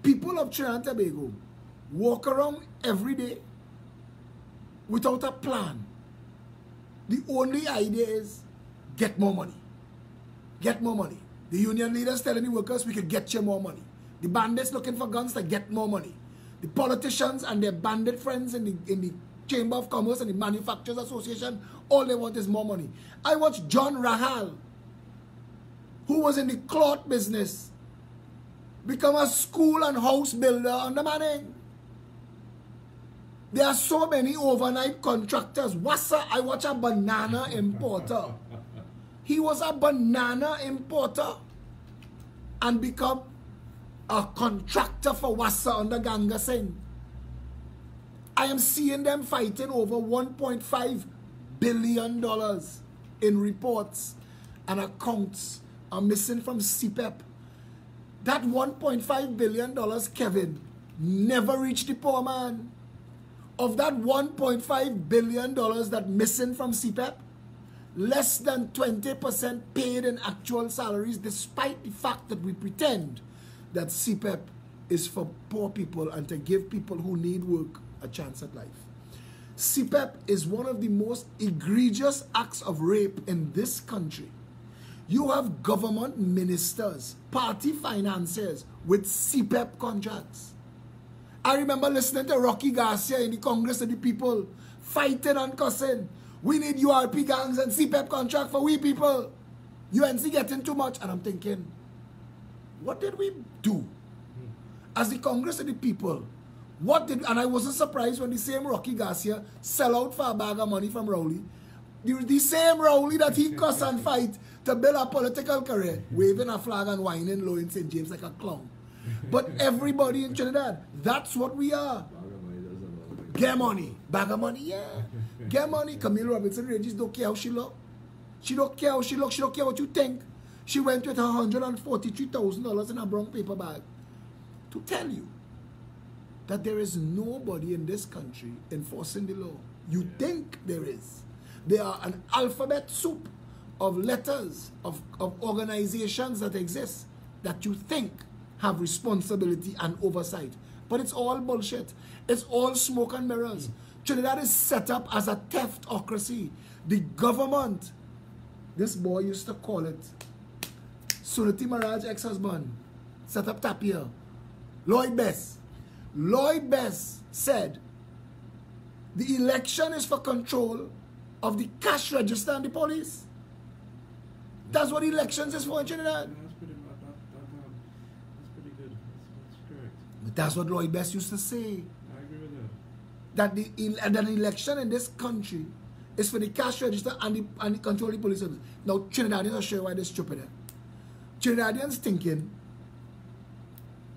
People of Trinidad and Tobago walk around every day without a plan. The only idea is get more money. Get more money. The union leaders telling the workers we could get you more money. The bandits looking for guns to get more money. The politicians and their bandit friends in the Chamber of Commerce and the Manufacturers Association, all they want is more money. I watched John Rahal, who was in the cloth business, become a school and house builder under Manning. There are so many overnight contractors. Wassa, I watch a banana importer. He was a banana importer and become a contractor for Wassa under Ganga Singh. I am seeing them fighting over $1.5 billion in reports and accounts are missing from CPEP. That $1.5 billion, Kevin, never reached the poor man. Of that $1.5 billion that missing from CPEP, less than 20% paid in actual salaries, despite the fact that we pretend that CPEP is for poor people and to give people who need work a chance at life. CPEP is one of the most egregious acts of rape in this country. You have government ministers, party financiers with CPEP contracts. I remember listening to Rocky Garcia in the Congress of the People fighting and cussing. We need URP gangs and CPEP contract for we people. UNC getting too much. And I'm thinking, what did we do? As the Congress of the People, and I wasn't surprised when the same Rocky Garcia sell out for a bag of money from Rowley. The same Rowley that he cuss and fight to build a political career, waving a flag and whining low in St. James like a clown. But everybody in Trinidad, that's what we are. Get money. Bag of money, yeah. Get money. Camille Robinson Regis don't care how she look. She don't care how she look. She don't care what you think. She went with $143,000 in a brown paper bag to tell you that there is nobody in this country enforcing the law. You think there is. There are an alphabet soup of letters, of organizations that exist that you think have responsibility and oversight. But it's all bullshit. It's all smoke and mirrors. Trinidad is set up as a theftocracy. The government, this boy used to call it, Suniti Maharaj ex-husband, set up Tapia. Lloyd Bess. Lloyd Bess said, the election is for control of the cash register and the police. That's what elections is for in Trinidad. That's pretty good. That's correct. But that's what Lloyd Bess used to say. I agree with that. That an election in this country is for the cash register and the control of the police service. Now, Trinidadians are sure why they're stupid. Trinidadians thinking,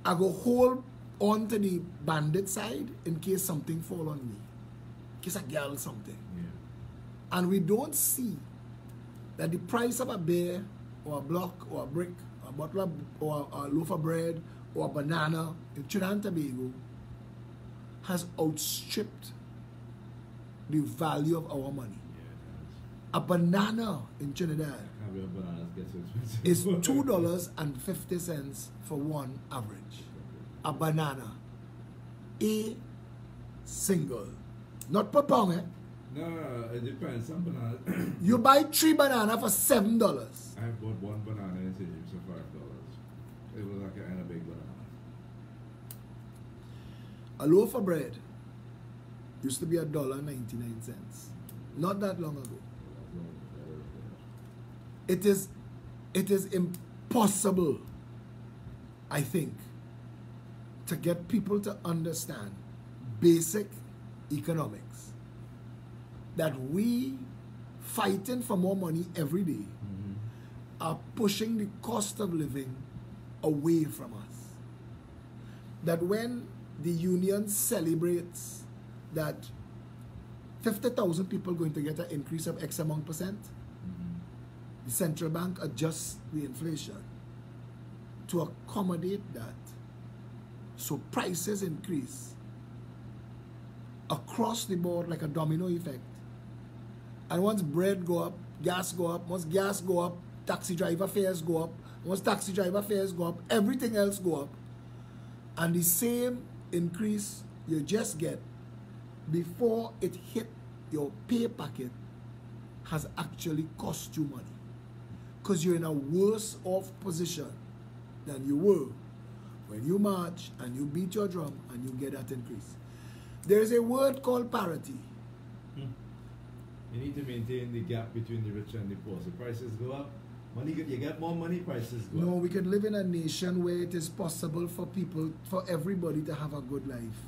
I go hold on to the bandit side in case something fall on me. In case I get something. Yeah. And we don't see that the price of a bear or a block or a brick or a bottle of, or a loaf of bread or a banana in Trinidad and Tobago has outstripped the value of our money. Yeah, A banana in Trinidad bananas get so expensive. is $2.50 for one average. A banana. A single. Not per pound, eh? No, it depends. Some bananas. You buy 3 bananas for $7. I bought one banana in St. James for $5. It was like a big banana. A loaf of bread used to be $1.99. Not that long ago. It is impossible, I think, to get people to understand basic economics. That we fighting for more money every day are pushing the cost of living away from us. That when the union celebrates that 50,000 people are going to get an increase of X amount percent, the central bank adjusts the inflation to accommodate that. So prices increase across the board like a domino effect. And once bread go up, gas go up. Once gas go up, taxi driver fares go up. Once taxi driver fares go up, everything else go up. And the same increase you just get before it hit your pay packet has actually cost you money. Because you're in a worse off position than you were when you march and you beat your drum and you get that increase. There is a word called parity. You need to maintain the gap between the rich and the poor. So prices go up, you get more money, prices go up. No, we can live in a nation where it is possible for people, for everybody to have a good life.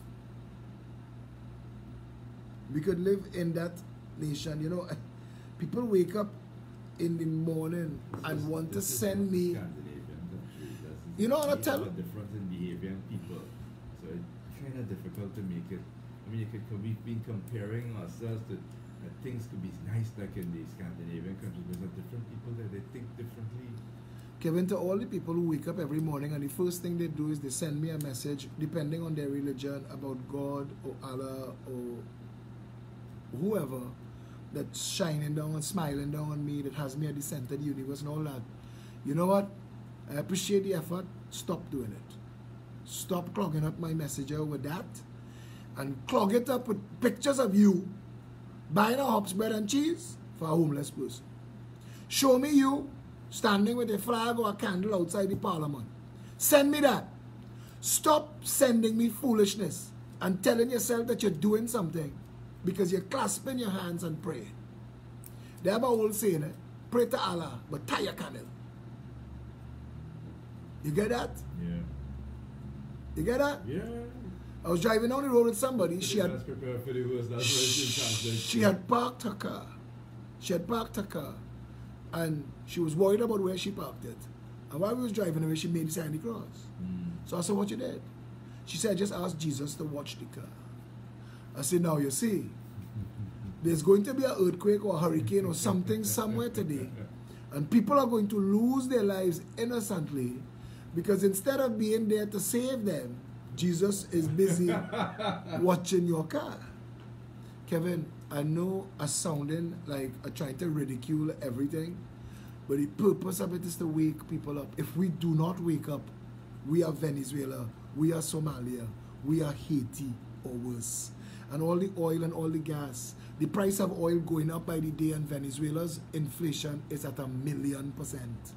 We could live in that nation. You know, people wake up in the morning and want to send me. You know what I tell you? Difference in behavior and people. So it's kind of difficult to make it. I mean, we've been comparing ourselves to things could be nice like in the Scandinavian countries, but there are different people there, they think differently. Kevin, to all the people who wake up every morning and the first thing they do is they send me a message, depending on their religion, about God or Allah or whoever that's shining down and smiling down on me, that has me at the center of the universe and all that. You know what? I appreciate the effort. Stop doing it. Stop clogging up my messenger with that and clog it up with pictures of you buying a hops bread and cheese for a homeless person. Show me you standing with a flag or a candle outside the parliament. Send me that. Stop sending me foolishness and telling yourself that you're doing something because you're clasping your hands and praying. They have a old saying, pray to Allah, but tie your camel. You get that? Yeah. You get that? Yeah. I was driving down the road with somebody. She had parked her car. She had parked her car. And she was worried about where she parked it. And while we was driving away, she made the sign of the cross. So I said, what you did? She said, I just asked Jesus to watch the car. I said, now you see, there's going to be an earthquake or a hurricane or something somewhere today. And people are going to lose their lives innocently because instead of being there to save them, Jesus is busy watching your car. Kevin, I know I'm sounding like I'm trying to ridicule everything, but the purpose of it is to wake people up. If we do not wake up, we are Venezuela, we are Somalia, we are Haiti or worse. And all the oil and all the gas, the price of oil going up by the day, and Venezuela's inflation is at 1,000,000%.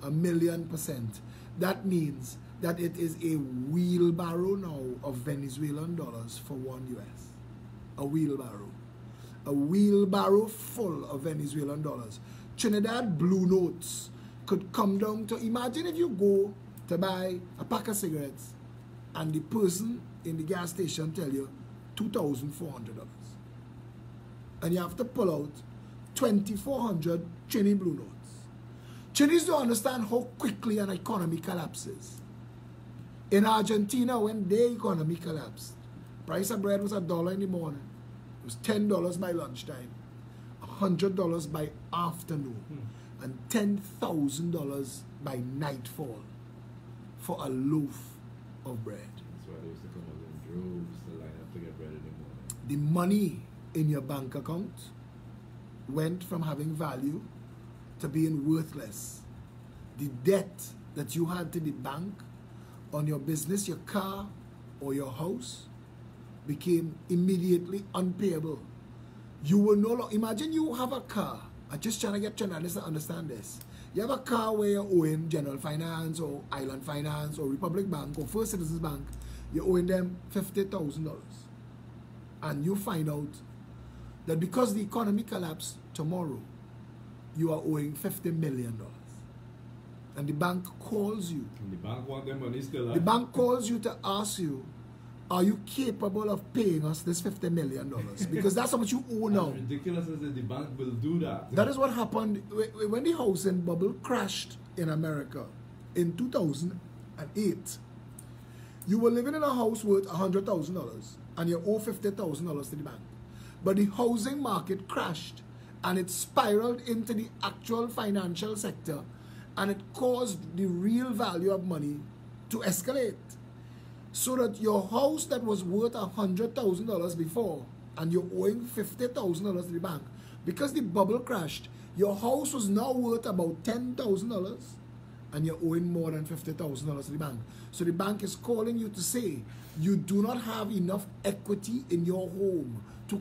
1,000,000%. That means that it is a wheelbarrow now of Venezuelan dollars for $1 US. A wheelbarrow. A wheelbarrow full of Venezuelan dollars. Trinidad blue notes could come down to, imagine if you go to buy a pack of cigarettes and the person in the gas station tell you $2,400. And you have to pull out 2,400 Trini blue notes. Trinis don't understand how quickly an economy collapses. In Argentina, when their economy collapsed, price of bread was $1 in the morning. It was $10 by lunchtime, $100 by afternoon, and $10,000 by nightfall for a loaf of bread. That's why they used to come out in droves to line up to get bread in the morning. The money in your bank account went from having value to being worthless. The debt that you had to the bank on your business, your car, or your house became immediately unpayable. You will no longer, imagine you have a car. I'm just trying to get Trinidadians to understand this. You have a car where you're owing General Finance or Island Finance or Republic Bank or First Citizens Bank, you're owing them $50,000. And you find out that because the economy collapsed tomorrow, you are owing $50 million. And the bank calls you. And the bank want their money still. The bank calls you to ask you, are you capable of paying us this $50 million? Because that's how much you owe now. As ridiculous as the bank will do that. That is what happened when the housing bubble crashed in America in 2008. You were living in a house worth $100,000 and you owe $50,000 to the bank. But the housing market crashed and it spiraled into the actual financial sector, and it caused the real value of money to escalate. So that your house that was worth $100,000 before and you're owing $50,000 to the bank, because the bubble crashed, your house was now worth about $10,000 and you're owing more than $50,000 to the bank. So the bank is calling you to say you do not have enough equity in your home to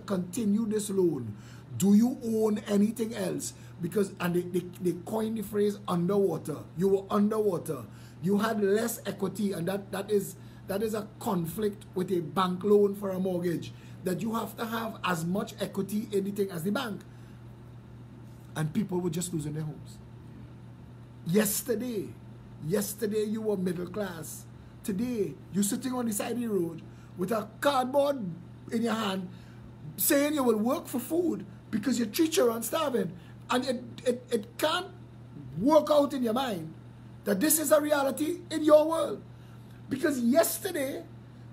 continue this loan. Do you own anything else? Because, and they coined the phrase underwater. You were underwater. You had less equity, and that is a conflict with a bank loan for a mortgage, that you have to have as much equity in the thing as the bank. And people were just losing their homes. Yesterday you were middle class. Today, you're sitting on the side of the road with a cardboard in your hand saying you will work for food because your 3 children starving. And it can't work out in your mind that this is a reality in your world. Because yesterday,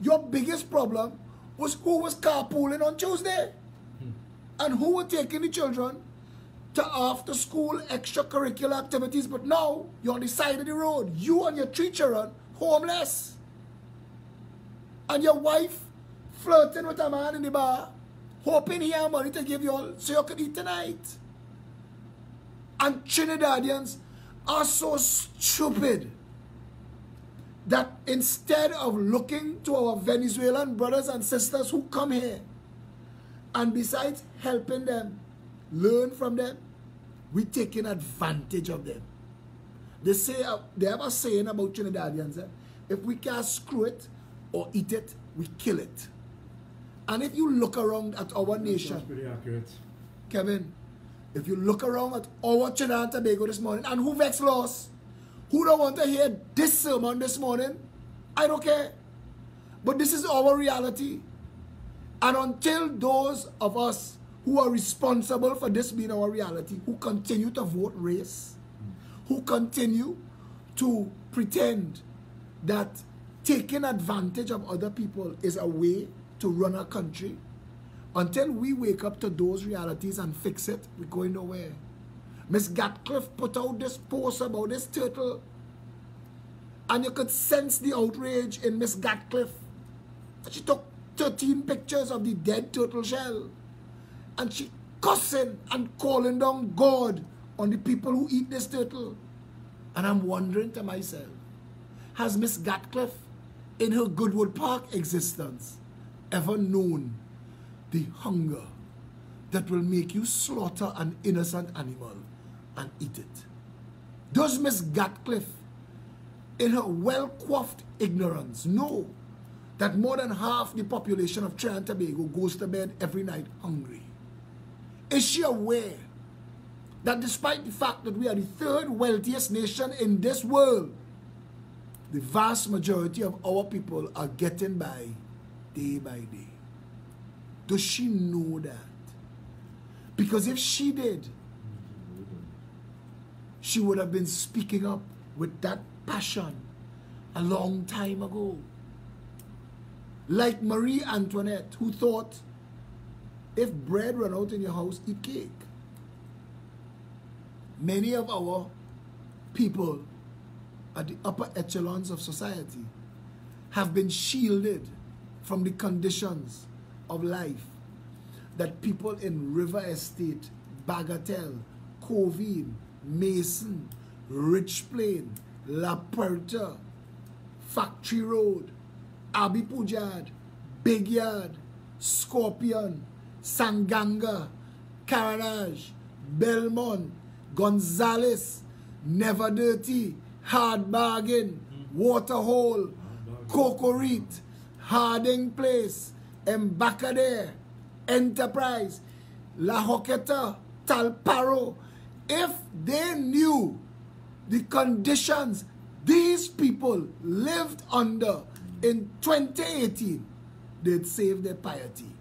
your biggest problem was who was carpooling on Tuesday. And who were taking the children to after school extracurricular activities. But now, you're on the side of the road. You and your 3 children, homeless. And your wife flirting with a man in the bar, hoping he had money to give you all so you could eat tonight. And Trinidadians are so stupid that instead of looking to our Venezuelan brothers and sisters who come here, and besides helping them, learn from them, we're taking advantage of them. They have a saying about Trinidadians, if we can't screw it or eat it, we kill it. And if you look around at our nation, that's pretty accurate. Kevin, if you look around at our Trinidad and Tobago this morning, and who vexed lost, who don't want to hear this sermon this morning, I don't care. But this is our reality. And until those of us who are responsible for this being our reality, who continue to vote race, who continue to pretend that taking advantage of other people is a way to run a country, until we wake up to those realities and fix it, we're going nowhere. Miss Gatcliffe put out this post about this turtle, and you could sense the outrage in Miss Gatcliffe. She took 13 pictures of the dead turtle shell, and she cussing and calling down God on the people who eat this turtle. And I'm wondering to myself, has Miss Gatcliffe in her Goodwood Park existence ever known the hunger that will make you slaughter an innocent animal and eat it? Does Miss Gatcliffe, in her well-coiffed ignorance, know that more than half the population of Trinidad and Tobago goes to bed every night hungry? Is she aware that despite the fact that we are the third wealthiest nation in this world, the vast majority of our people are getting by day by day? Does she know that? Because if she did, she would have been speaking up with that passion a long time ago. Like Marie Antoinette, who thought, if bread run out in your house, eat cake. Many of our people at the upper echelons of society have been shielded from the conditions of life that people in River Estate, Bagatelle, Covine, Mason, Rich Plain, La Puerta, Factory Road, Abbey Pujad, Big Yard, Scorpion, Sanganga, Caranage, Belmont, Gonzales, Never Dirty, Hard Bargain, Waterhole, Cocorite, Harding Place, Embarcadere, Enterprise, La Hoqueta, Talparo. If they knew the conditions these people lived under in 2018, they'd save their piety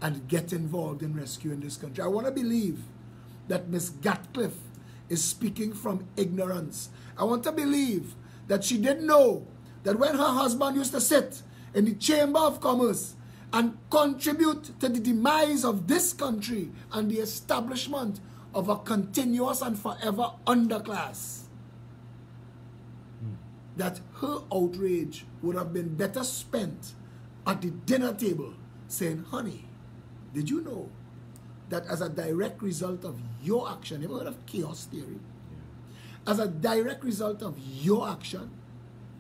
and get involved in rescuing this country. I want to believe that Miss Gatcliffe is speaking from ignorance. I want to believe that she didn't know that when her husband used to sit in the Chamber of Commerce and contribute to the demise of this country and the establishment of a continuous and forever underclass, that her outrage would have been better spent at the dinner table saying, honey, did you know that as a direct result of your action, you ever heard of chaos theory? As a direct result of your action,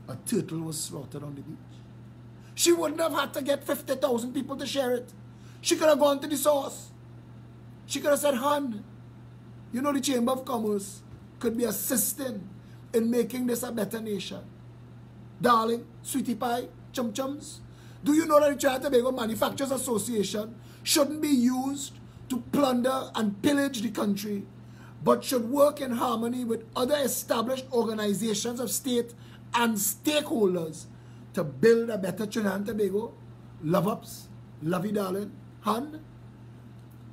a turtle was slaughtered on the beach. She wouldn't have had to get 50,000 people to share it. She could have gone to the source. She could have said, hon, you know the Chamber of Commerce could be assisting in making this a better nation. Darling, sweetie pie, chum-chums, do you know that the Trinidad and Tobago Manufacturers Association shouldn't be used to plunder and pillage the country, but should work in harmony with other established organizations of state and stakeholders to build a better Trinidad and Tobago? Love-ups, lovey darling, hun.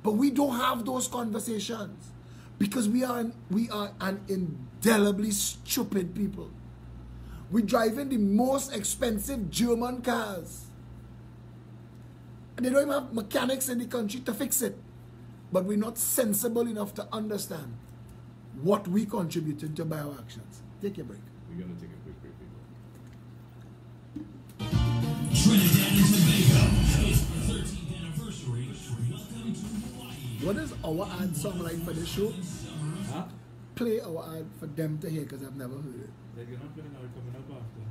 But we don't have those conversations because we are an indelibly stupid people. We drive in the most expensive German cars. And they don't even have mechanics in the country to fix it. But we're not sensible enough to understand what we contributed to by our actions. Take a break. We're going to take a quick break, people. Trinidad and Tobago, it's the 13th anniversary. Welcome to Hawaii. What is our ad song like for this show? Huh? Play our ad for them to hear because I've never heard it. They're not going to know coming up after.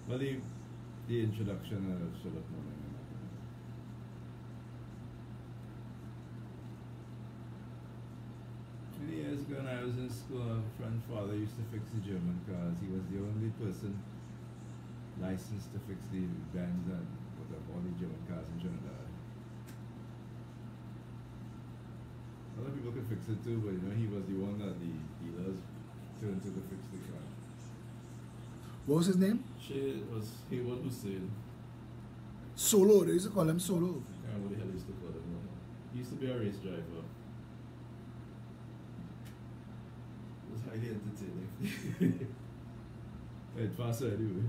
Well, the introduction of Philip Morning. Many years ago when I was in school, a friend's father used to fix the German cars. He was the only person licensed to fix the Benz and all the German cars in Trinidad. Other people could fix it too, but you know, he was the one that the dealers turned to fix the car. What was his name? He was Hussein. Solo. They used to call him Solo. I can't remember what the hell he used to call him. He used to be a race driver. It was highly entertaining. Hey, pass it anyway.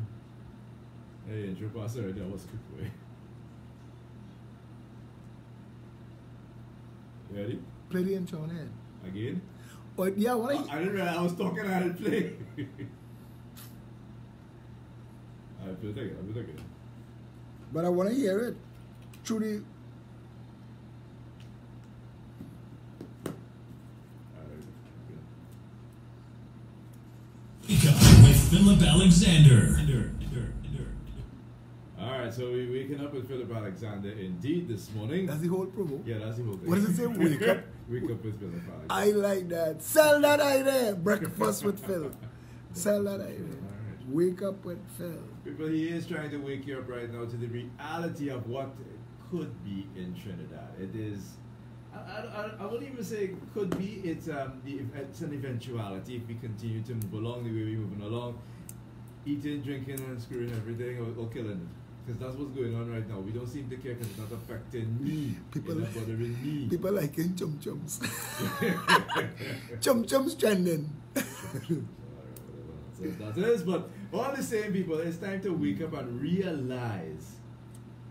Hey, intro pass it already. That was quick way. Ready? Play the intro on it. Again? Oh, yeah, what I didn't realize I was talking and I didn't play. Alright, play it again. But I want to hear it through the. With Philip Alexander. Alright, so we're waking up with Philip Alexander indeed this morning. That's the whole promo. Yeah, that's the whole thing. What does it say? Wake up. Wake up with Philip Alexander. I like that. Sell that idea. Breakfast with Phil. Sell that idea. Alright. Wake up with Phil. People, he is trying to wake you up right now to the reality of what could be in Trinidad. It is, I wouldn't even say could be, it's an eventuality if we continue to move along the way we're moving along. Eating, drinking, and screwing everything or killing it. Because that's what's going on right now. We don't seem to care because it's not affecting me. People, it's not bothering me. people liking chum chums. Chum chums trending. So that is, but all the same, people, it's time to wake up and realize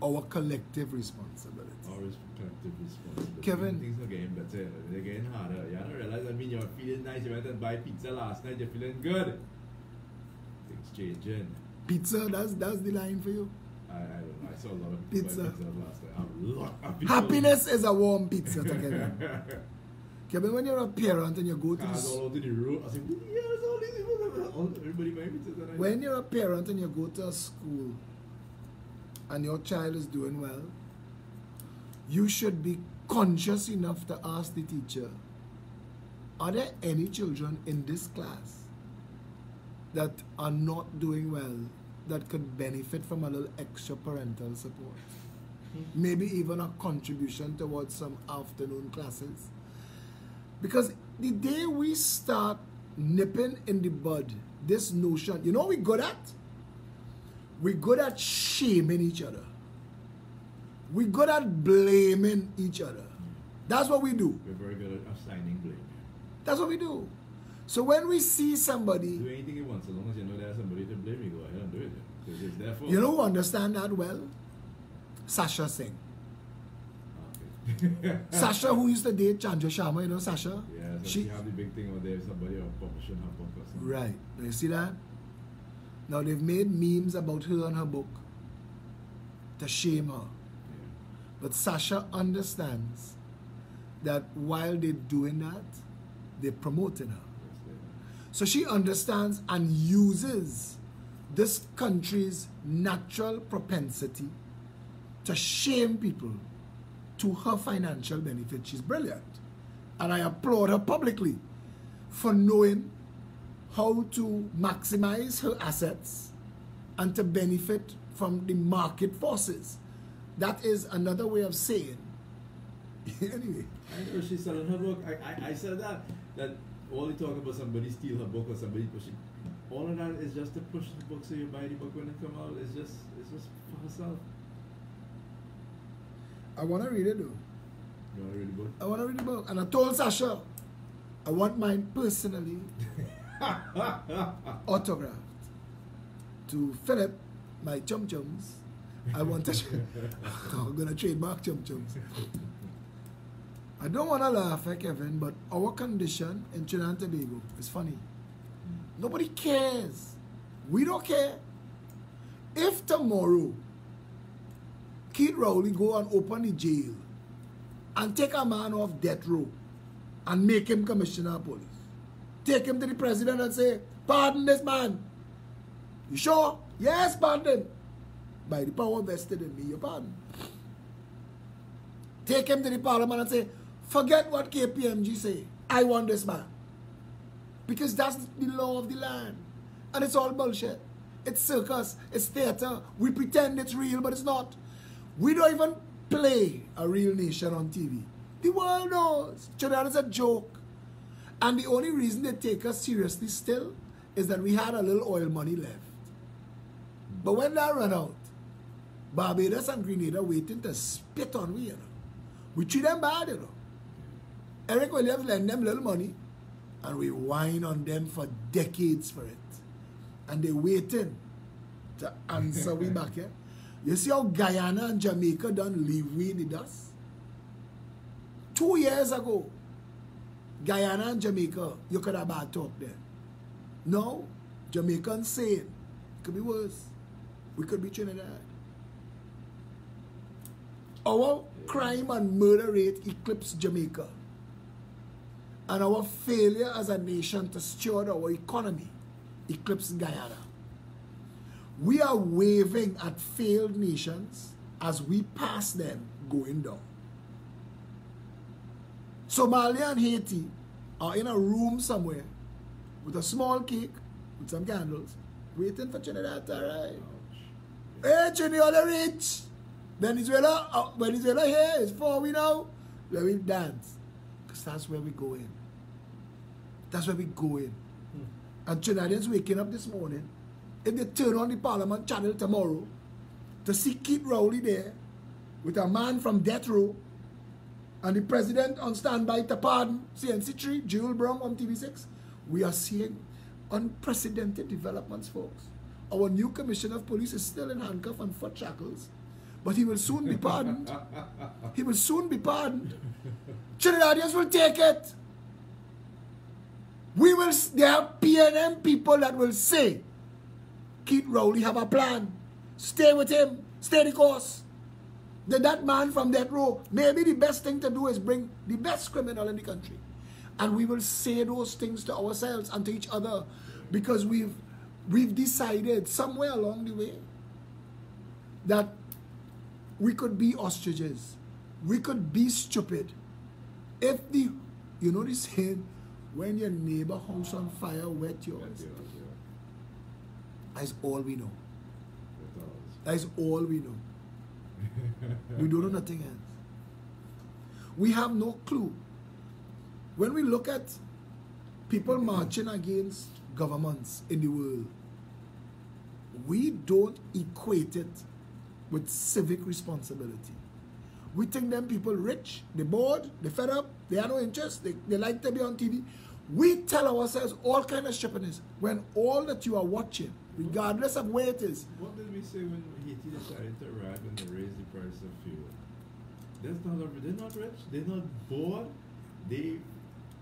Our collective responsibility. our respective responsibility. Kevin. Things are getting better. They're getting harder. You don't realize, I mean, you're feeling nice. You went and buy pizza last night. You're feeling good. Things changing. Pizza, that's the line for you. I don't know. I saw a lot of people Pizza. buy pizza last night. A lot of people. Happiness is a warm pizza to Kevin. Kevin, when you're a parent and you go to Cars the all out in the road. I said, what the hell is all these people? Everybody buying pizza tonight. when you're a parent and you go to a school and your child is doing well, you should be conscious enough to ask the teacher, are there any children in this class that are not doing well that could benefit from a little extra parental support? Maybe even a contribution towards some afternoon classes. Because the day we start nipping in the bud this notion, you know what we're good at? We're good at shaming each other. We're good at blaming each other. That's what we do. We're very good at assigning blame. That's what we do. So when we see somebody, Do anything you want, so long as you know there's somebody to blame, you go ahead and do it. Because it's their fault. you know who understand that well? Sasha Singh. Okay. Sasha, who used to date Chandra Sharma, you know Sasha? Yeah, so she have the big thing over there, somebody or publishing her book or something. Right. Now you see that? Now they've made memes about her and her book to shame her. Yeah. But Sasha understands that while they're doing that, they're promoting her. Yes, they are. So she understands and uses this country's natural propensity to shame people to her financial benefit. She's brilliant. And I applaud her publicly for knowing how to maximize her assets and to benefit from the market forces. That is another way of saying. Anyway. I know she's selling her book. I said that all the talk about somebody steal her book or somebody pushing, all of that is just to push the book so you buy the book when it come out. It's just for herself. I want to read it though. You want to read the book? I want to read the book. And I told Sasha, I want mine personally autographed to Philip, my chum chums. I want to, I'm going to trademark chum chums. I don't want to laugh at Kevin, but our condition in Trinidad and Tobago is funny. Nobody cares. We don't care. If tomorrow Keith Rowley go and open the jail and take a man off death row and make him commissioner of police, take him to the president and say, pardon this man. You sure? Yes, pardon him. By the power vested in me, you pardon. Take him to the parliament and say, forget what KPMG say. I want this man. Because that's the law of the land. And it's all bullshit. It's circus. It's theater. We pretend it's real, but it's not. We don't even play a real nation on TV. The world knows. Trinidad is a joke. And the only reason they take us seriously still is that we had a little oil money left. But when that run out, Barbados and Grenada waiting to spit on we, you know. We treat them bad, you know. Eric Williams lend them little money, and we whine on them for decades for it. And they waiting to answer we back here. You see how Guyana and Jamaica done leave we in the dust? 2 years ago, Guyana and Jamaica, you could have bad talk there. No, Jamaicans saying, it could be worse. We could be Trinidad. Our crime and murder rate eclipses Jamaica. And our failure as a nation to steward our economy eclipses Guyana. We are waving at failed nations as we pass them going down. Somalia and Haiti are in a room somewhere with a small cake, with some candles, waiting for Trinidad to arrive. Hey, Trinidad are rich. Venezuela here is for we now. Let me dance. Because that's where we go in. That's where we go in. And Trinidadians waking up this morning, if they turn on the Parliament channel tomorrow to see Keith Rowley there with a man from death row and the president on standby to pardon CNC3, Jewel Brown on TV6, we are seeing unprecedented developments, folks. Our new commissioner of police is still in handcuffs and foot shackles, but he will soon be pardoned. He will soon be pardoned. Trinidadians will take it. There are PNM people that will say, Keith Rowley have a plan. Stay with him. Stay the course. That man from that row, maybe the best thing to do is bring the best criminal in the country. And we will say those things to ourselves and to each other because we've decided somewhere along the way that we could be ostriches. We could be stupid. If you know the saying, when your neighbor house on fire, wet yours. That's all we know. That's all we know. We don't know nothing else. We have no clue. When we look at people marching against governments in the world, we don't equate it with civic responsibility. We think them people rich, they bored, they fed up, they have no interest, they like to be on TV. We tell ourselves all kind of stupidness when all that you are watching, regardless of where it is. What did we say when Haiti decided to arrive and they raised the price of fuel? They're not rich, they're not bored, they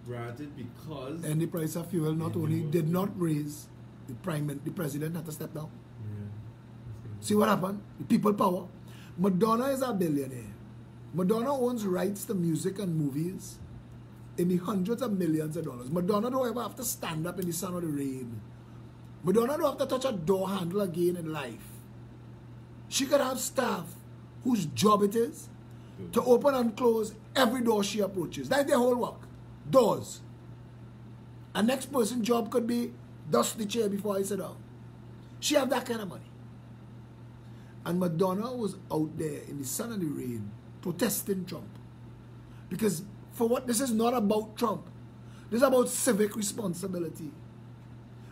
granted because... And the price of fuel not only did not raise, the president had to step down. Yeah. See what happened? The people power. Madonna is a billionaire. Madonna owns rights to music and movies in the hundreds of millions of dollars. Madonna don't ever have to stand up in the sun or the rain. Madonna don't have to touch a door handle again in life. She could have staff whose job it is to open and close every door she approaches. That's their whole work. Doors. A next person's job could be dust the chair before I sit down. She have that kind of money. And Madonna was out there in the sun and the rain protesting Trump. Because for what this is not about Trump. This is about civic responsibility.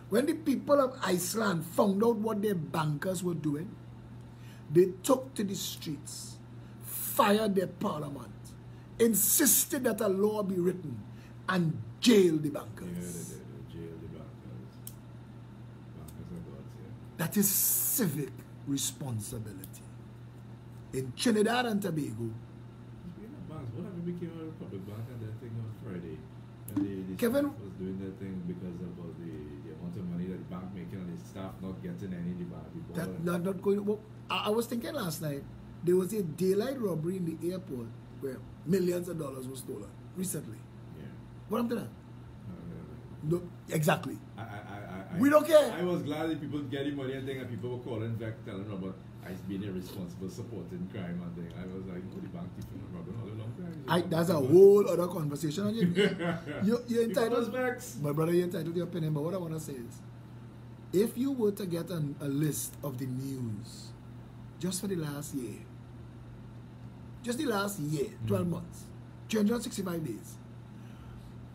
When the people of Iceland found out what their bankers were doing, they took to the streets, fired their parliament, insisted that a law be written, and jailed the bankers. Yeah, they did. They jailed the bankers. Bankers are gods, yeah. That is civic responsibility. In Trinidad and Tobago, Speaking of banks, what happened became a Republic Bank and that thing on Friday? And the Kevin? staff was doing that thing because of the amount of money that the bank making and the staff not getting any of the bank. that not going to work. I was thinking last night, there was a daylight robbery in the airport where millions of dollars were stolen recently. Yeah. What happened to that? No, exactly. I We don't care. I was glad that people get the money and thing, and people were calling back telling about Ice being irresponsible, supporting crime and thing. I was like, oh, the bank thief and robbing all along time. That's a whole other conversation. And you're entitled. Vexed. My brother, you're entitled to your opinion. But what I want to say is, if you were to get a list of the news just for the last year, 12 months, 365 days,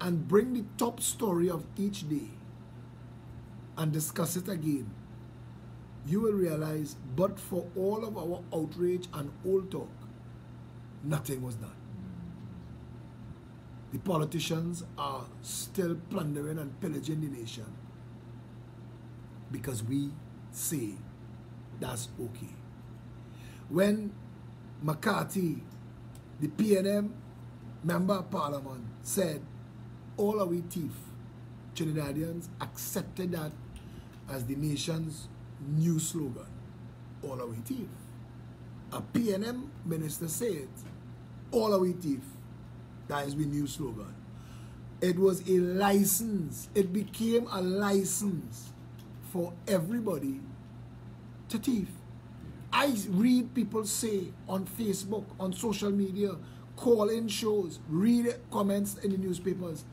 and bring the top story of each day and discuss it again, you will realize, but for all of our outrage and old talk, nothing was done. The politicians are still plundering and pillaging the nation because we say that's okay. When McCarthy, the PNM member of parliament, said, all are we thief, Trinidadians accepted that as the nation's new slogan, all are we thief. A PNM minister said, all are we thief. That is the new slogan. It was a license. It became a license for everybody to thief. I read people say on Facebook, on social media, call-in shows, read comments in the newspapers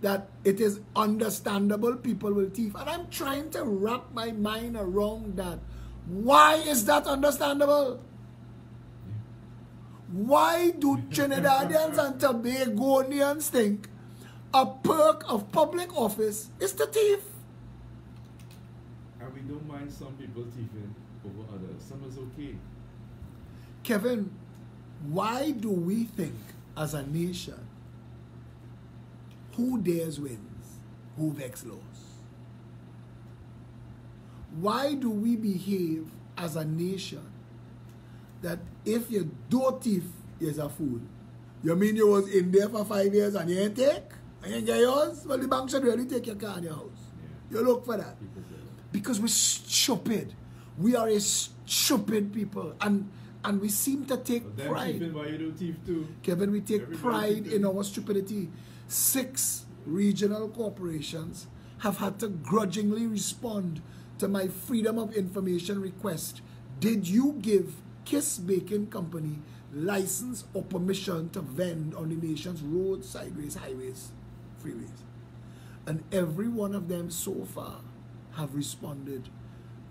that it is understandable people will thief. And I'm trying to wrap my mind around that. Why is that understandable? Why do Trinidadians and Tobagonians think a perk of public office is to thief? And we don't mind some people thieving over others. Some is okay. Kevin, why do we think as a nation, who dares wins, who vex loss? Why do we behave as a nation that if you don't thief, you're a fool? You mean you was in there for 5 years and you ain't take? And you ain't get yours? Well, the bank should really take your car in your house. Yeah. You look for that. People say that. Because we're stupid. We are a stupid people. And we seem to take But them pride. thieving, why you do thief too? Kevin, we take Everybody pride thieving. in our stupidity. 6 regional corporations have had to grudgingly respond to my freedom of information request. Did you give Kiss Baking Company license or permission to vend on the nation's roads, sideways, highways, freeways? And every one of them so far have responded,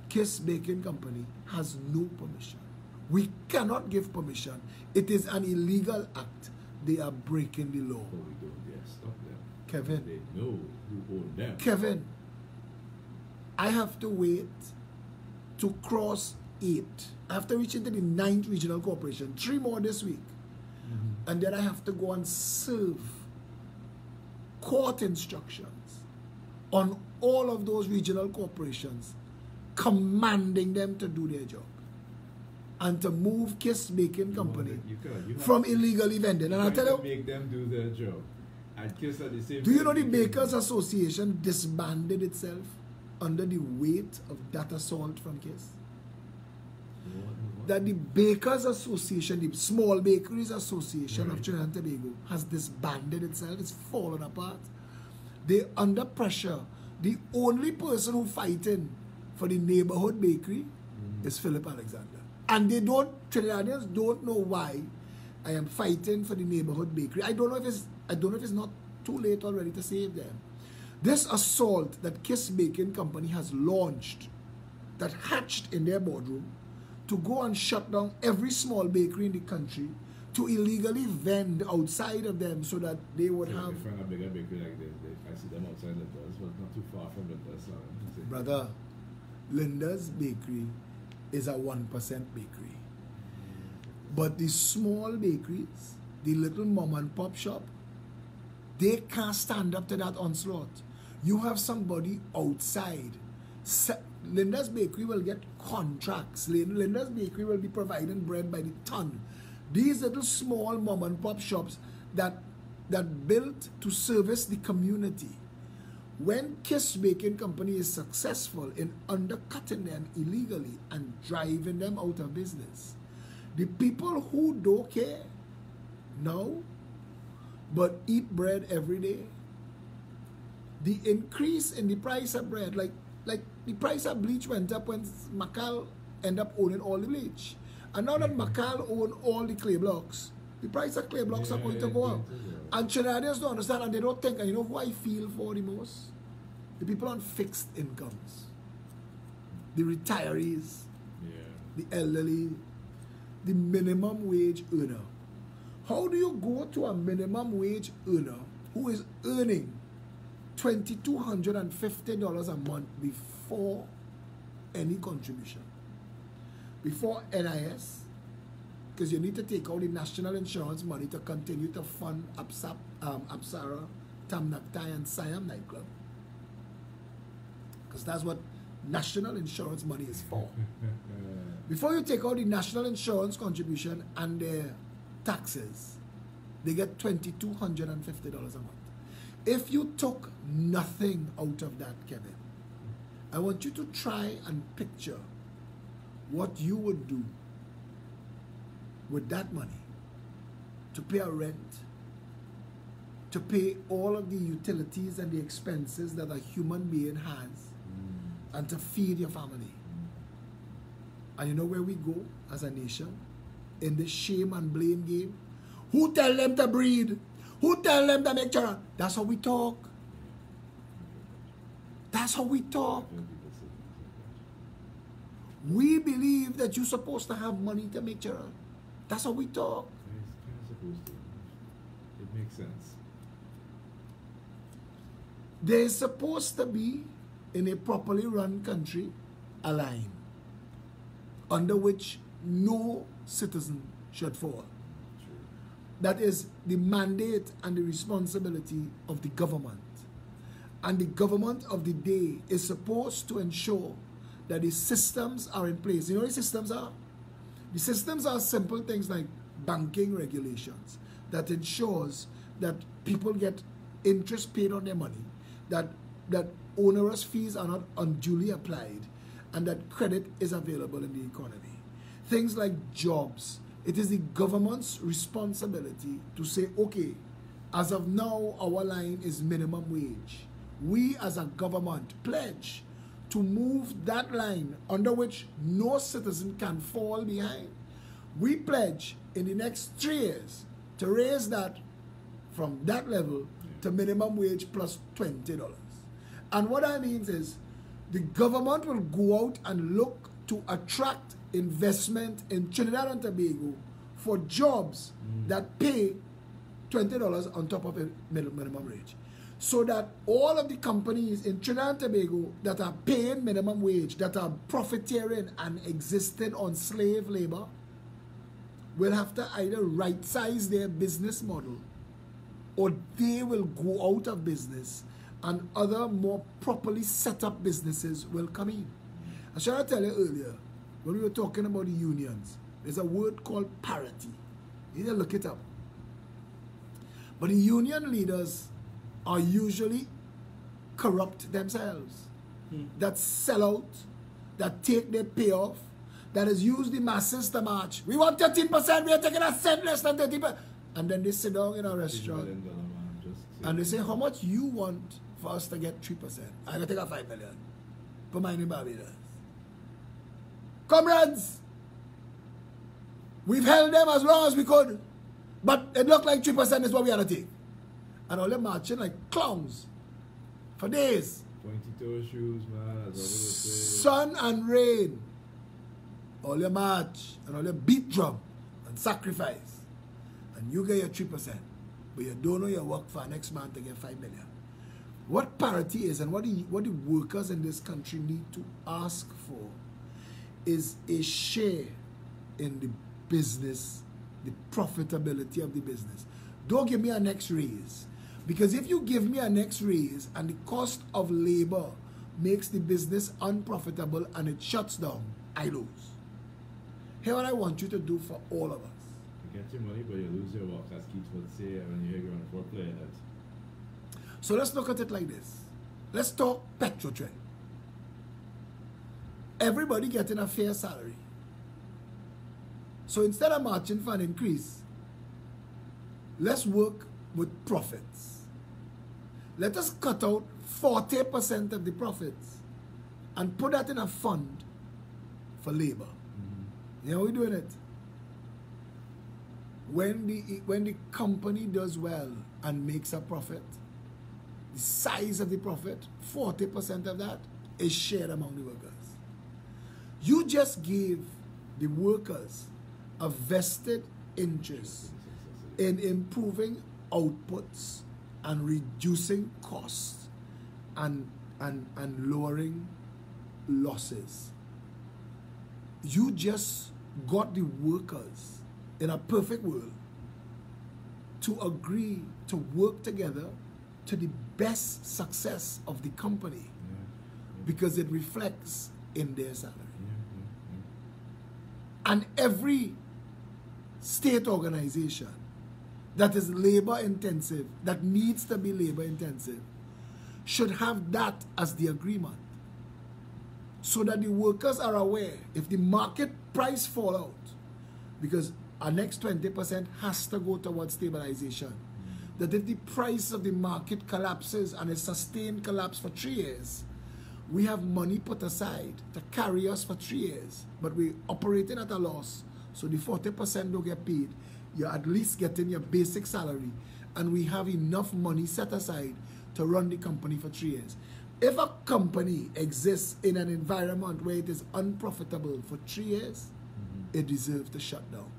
Kiss Baking Company has no permission. We cannot give permission. It is an illegal act. They are breaking the law. But we don't dare stop them. Kevin. They know who owned them. Kevin, I have to wait to cross 8. I have to reach into the 9th regional corporation. 3 more this week. And then I have to go and serve court instructions on all of those regional corporations, commanding them to do their job and to move Kiss Baking Company You from illegally vending. And I'll tell you, make them do their job. And Kiss at the same do you time know the make them- Bakers Association disbanded itself under the weight of that assault from Kiss? That the Bakers Association, the Small Bakeries Association of Trinidad and Tobago, has disbanded itself. It's fallen apart. They're under pressure. The only person who fighting for the neighborhood bakery is Philip Alexander. And they don't, Trinidadians don't know why I am fighting for the neighborhood bakery. I don't know if it's not too late already to save them. This assault that Kiss Baking Company has launched, that hatched in their boardroom, to go and shut down every small bakery in the country, to illegally vend outside of them so that they would Yeah, have... if I find a bigger bakery like this, I see them outside the doors, but not too far from the doors. Brother, Linda's Bakery is a 1% bakery. But the small bakeries, the little mom and pop shop, they can't stand up to that onslaught. You have somebody outside. Linda's Bakery will get contracts. Linda's Bakery will be providing bread by the ton. These little small mom and pop shops that built to service the community. When Kiss Baking Company is successful in undercutting them illegally and driving them out of business, the people who don't care now but eat bread every day, the increase in the price of bread, like the price of bleach went up when Macal ended up owning all the bleach. And now that Macal own all the clay blocks, the price of clay blocks are going to go up. And Trinidadians don't understand, and they don't think, and you know who I feel for the most? The people on fixed incomes. The retirees, the elderly, the minimum wage earner. How do you go to a minimum wage earner who is earning $2,250 a month before any contribution? Before NIS, because you need to take out the national insurance money to continue to fund Apsara, Tamnaktai and Siam nightclub. Because that's what national insurance money is for. Before you take out the national insurance contribution and their taxes, they get $2,250 a month. If you took nothing out of that, Kevin, I want you to try and picture what you would do with that money to pay a rent, to pay all of the utilities and the expenses that a human being has, and to feed your family. And you know where we go as a nation? In this shame and blame game. Who tell them to breed? Who tell them to make children? That's how we talk. That's how we talk. We believe that you're supposed to have money to make children. That's how we talk. It's kind of supposed to. It makes sense. There is supposed to be, in a properly run country, a line under which no citizen should fall. True. That is the mandate and the responsibility of the government. And the government of the day is supposed to ensure that the systems are in place. You know what the systems are? The systems are simple things like banking regulations that ensures that people get interest paid on their money, that onerous fees are not unduly applied, and that credit is available in the economy. Things like jobs. It is the government's responsibility to say, okay, as of now, our line is minimum wage. We as a government pledge to move that line under which no citizen can fall behind. We pledge in the next 3 years to raise that from that level to minimum wage plus $20. And what that means is the government will go out and look to attract investment in Trinidad and Tobago for jobs that pay $20 on top of a minimum wage. So that all of the companies in Trinidad and Tobago that are paying minimum wage, that are profiteering and existing on slave labor, will have to either right-size their business model or they will go out of business and other more properly set up businesses will come in. I should have tell you earlier, when we were talking about the unions, there's a word called parity. You need to look it up. But the union leaders are usually corrupt themselves, that sell out, that take their payoff, that has used the masses to march. We want 13%, we are taking a cent less than 30%. And then they sit down in a restaurant and they say, how much you want for us to get 3%? I'm going to take a 5 million. Put mine in Barbados. Comrades, we've held them as long as we could, but it looked like 3% is what we had to take. And all them marching like clowns for days. 22 shoes, man. That's Sun and rain. All your march and all your beat drum and sacrifice. And you get your 3%. But you don't know your work for next month to get 5 million. What parity is and what the workers in this country need to ask for is a share in the business, the profitability of the business. Don't give me a next raise. Because if you give me a next raise and the cost of labor makes the business unprofitable and it shuts down, I lose. Here's what I want you to do for all of us. You get your money, but you lose your work, as Keith would say when you hear you're on a foreplay ahead. So let's look at it like this. Let's talk Petrotrend. Everybody getting a fair salary. So instead of marching for an increase, let's work with profits. Let us cut out 40% of the profits and put that in a fund for labor. You know how we're doing it? When the company does well and makes a profit, the size of the profit, 40% of that is shared among the workers. You just gave the workers a vested interest in improving outputs and reducing costs and lowering losses. You just got the workers in a perfect world to agree to work together to the best success of the company because it reflects in their salary. And every state organization that is labor intensive, that needs to be labor intensive, should have that as the agreement. So that the workers are aware if the market price fall out, because our next 20% has to go towards stabilization. That if the price of the market collapses and a sustained collapse for 3 years, we have money put aside to carry us for 3 years, but we're operating at a loss, so the 40% don't get paid. You're at least getting your basic salary, and we have enough money set aside to run the company for 3 years. If a company exists in an environment where it is unprofitable for 3 years, it deserves to shut down.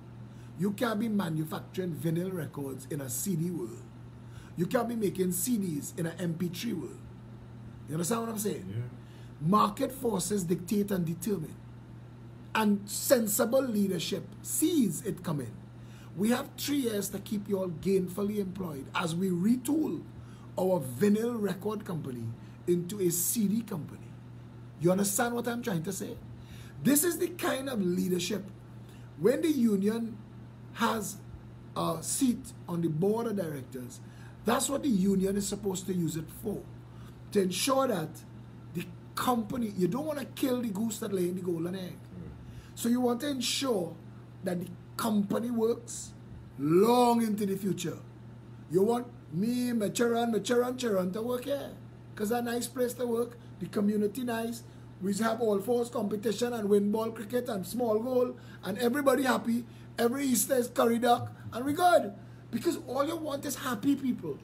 You can't be manufacturing vinyl records in a CD world. You can't be making CDs in an MP3 world. You understand what I'm saying? Yeah. Market forces dictate and determine. And sensible leadership sees it coming. We have 3 years to keep you all gainfully employed as we retool our vinyl record company into a CD company. You understand what I'm trying to say? This is the kind of leadership. When the union has a seat on the board of directors, that's what the union is supposed to use it for. To ensure that the company, you don't want to kill the goose that lay in the golden egg. So you want to ensure that the company works long into the future. You want me, Charan to work here. Because it's a nice place to work. The community nice. We have all fours competition and win ball cricket and small goal. And everybody happy. Every Easter is curry duck. And we good. Because all you want is happy people.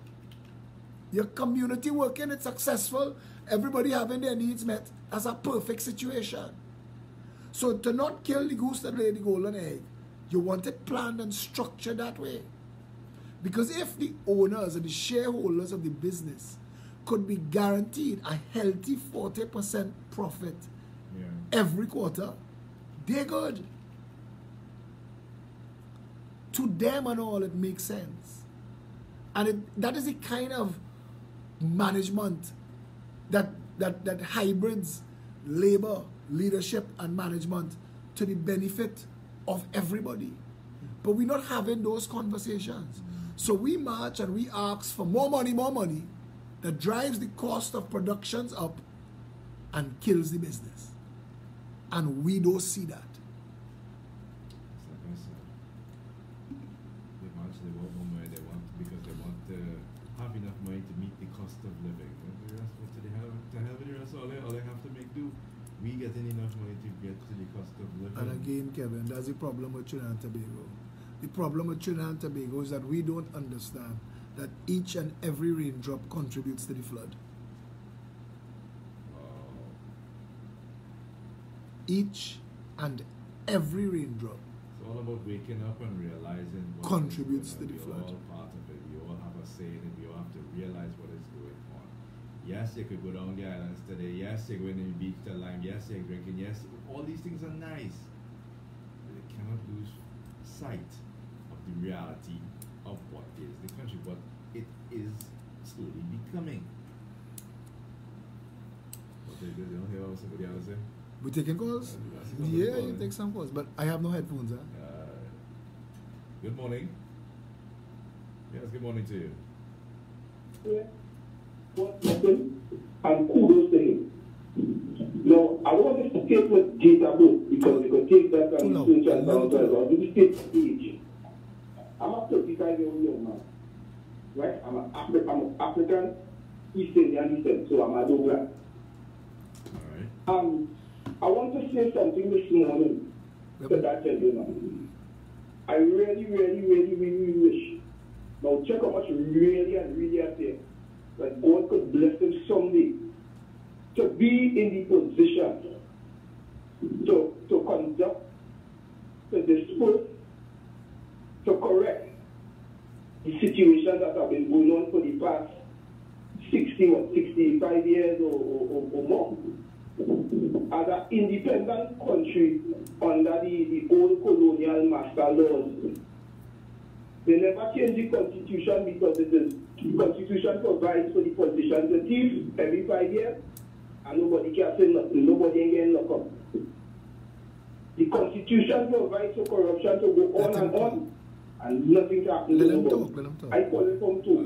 Your community working, it's successful. Everybody having their needs met. That's a perfect situation. So to not kill the goose that laid the golden egg, you want it planned and structured that way. Because if the owners and the shareholders of the business could be guaranteed a healthy 40% profit every quarter, they're good. To them and all, it makes sense. And that is the kind of management that hybrids labor, leadership, and management to the benefit of everybody. But we're not having those conversations. So we march and we ask for more money that drives the cost of productions up and kills the business. And we don't see that. It's like I said, they march, they want more money, they want, because they want to have enough money to meet the cost of living. And the rest, what to hell with the rest, all they have to make do. We getting enough money to get to the cost of living. And again, Kevin, that's the problem with Trinidad and Tobago. The problem with Trinidad and Tobago is that we don't understand that each and every raindrop contributes to the flood. Each and every raindrop It's all about waking up and realizing what contributes to the We're flood. all part of it. We all have a say in it. We all have to realize what is going on. Yes, you could go down the islands today. Yes, you're going to the beach to Lime. Yes, you're drinking. Yes, all these things are nice. But you cannot lose sight of the reality of what is the country, what it is slowly becoming. What they don't hear what somebody else say? We taking calls? Yeah, you take some calls, but I have no headphones. Huh? Good morning. Yes, good morning to you. Yeah. And kudos to him. Now, I want to state what data book because we can take that and switch and down to I'll do the state age. I'm a 35-year-old young man. Right? I'm an African, East Indian, so I'm a Douglas. All right. I want to say something this morning to that gentleman. I really wish. Now check how much really and really I say that God could bless him someday to be in the position to conduct, to dispose, to correct the situations that have been going on for the past 65 years or more. As an independent country under the old colonial master laws, they never changed the constitution because the constitution provides for the politicians to thief every 5 years and nobody can say nothing, nobody ain't getting locked up. The constitution provides for corruption to go on and nothing to happen to nobody. I call it from two.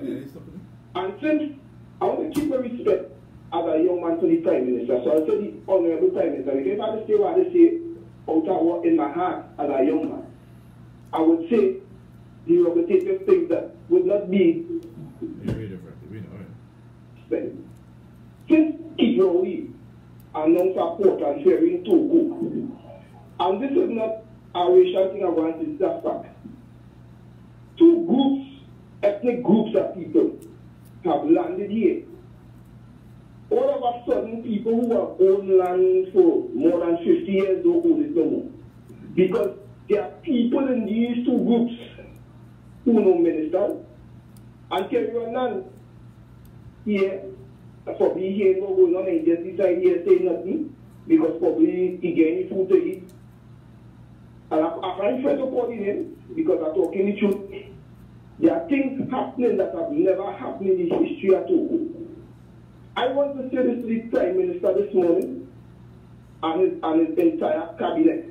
And since I want to keep a respect as a young man to the Prime Minister, so I'll tell the Honorable Prime Minister, if I had to say what I say out of what in my heart as a young man, I would say the repetitive things that would not be Very different. We know it. since Kid Rowley announced a port and ferry in Togo. And this is not a racial thing I want to say, fact. Two groups, ethnic groups of people have landed here. All of a sudden, people who have owned land for more than 50 years don't own it no more. Because there are people in these two groups who know ministers and carry on land here. Probably here no going on and just decide here saying nothing because probably he getting food to eat. And I find friends supporting him because I'm talking the truth. There are things happening that have never happened in the history of Togo. I want to say this to the Prime Minister this morning and his entire cabinet.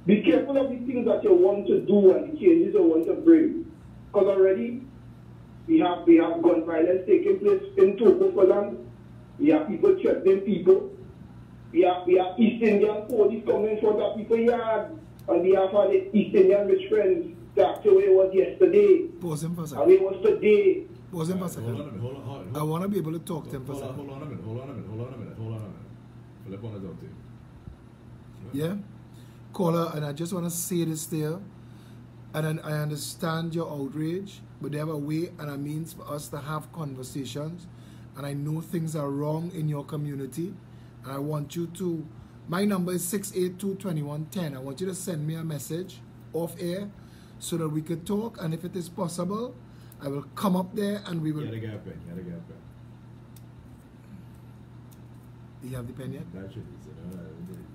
Be careful of the things that you want to do and the changes you want to bring. Because already we have gun violence taking place in Togo for land. We have people threatening people. We have East Indian police coming in front of people's yard on behalf of the East Indian rich friends. That's the way it was yesterday. Pause him for a second. And it was today. Pause him for a second. Hold on. I want to be able to talk to him for a second. Hold on a minute. Philip want to talk to you. Yeah? Caller, and I just want to say this there. And I understand your outrage, but they have a way and a means for us to have conversations. And I know things are wrong in your community. And I want you to, my number is 682-2110. I want you to send me a message off air so that we could talk. And if it is possible, I will come up there and we will. Gotta get a pen. Do you have the pen yet? That should be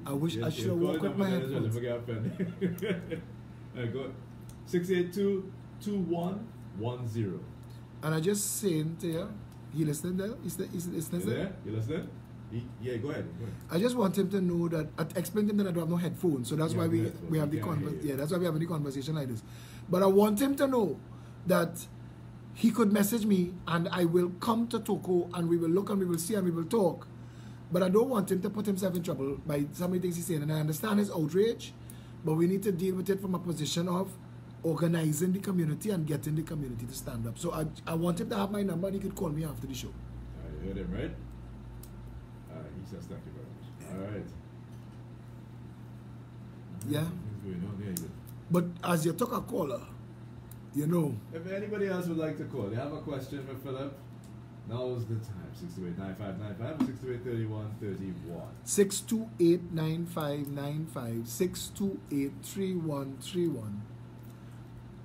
I wish I should have walked with my headphones. Let me get a pen. Go 682-2110. And I just saying to you, he listening there? He's listening there? You listening? Yeah, go ahead. I just want him to know that I explained to him that I don't have no headphones, so that's why we have the that's why we have the conversation like this. But I want him to know that he could message me and I will come to Togo and we will look and we will see and we will talk. But I don't want him to put himself in trouble by some of the things he's saying. And I understand his outrage, but we need to deal with it from a position of organizing the community and getting the community to stand up. So I want him to have my number and he could call me after the show. You heard him, right? He says thank you very much. All right. Yeah? Things going on there, good. But as you talk a caller, you know. If anybody else would like to call, you have a question for Philip, now's the time. 628-9595 628-3131. 628-9595, 628-3131.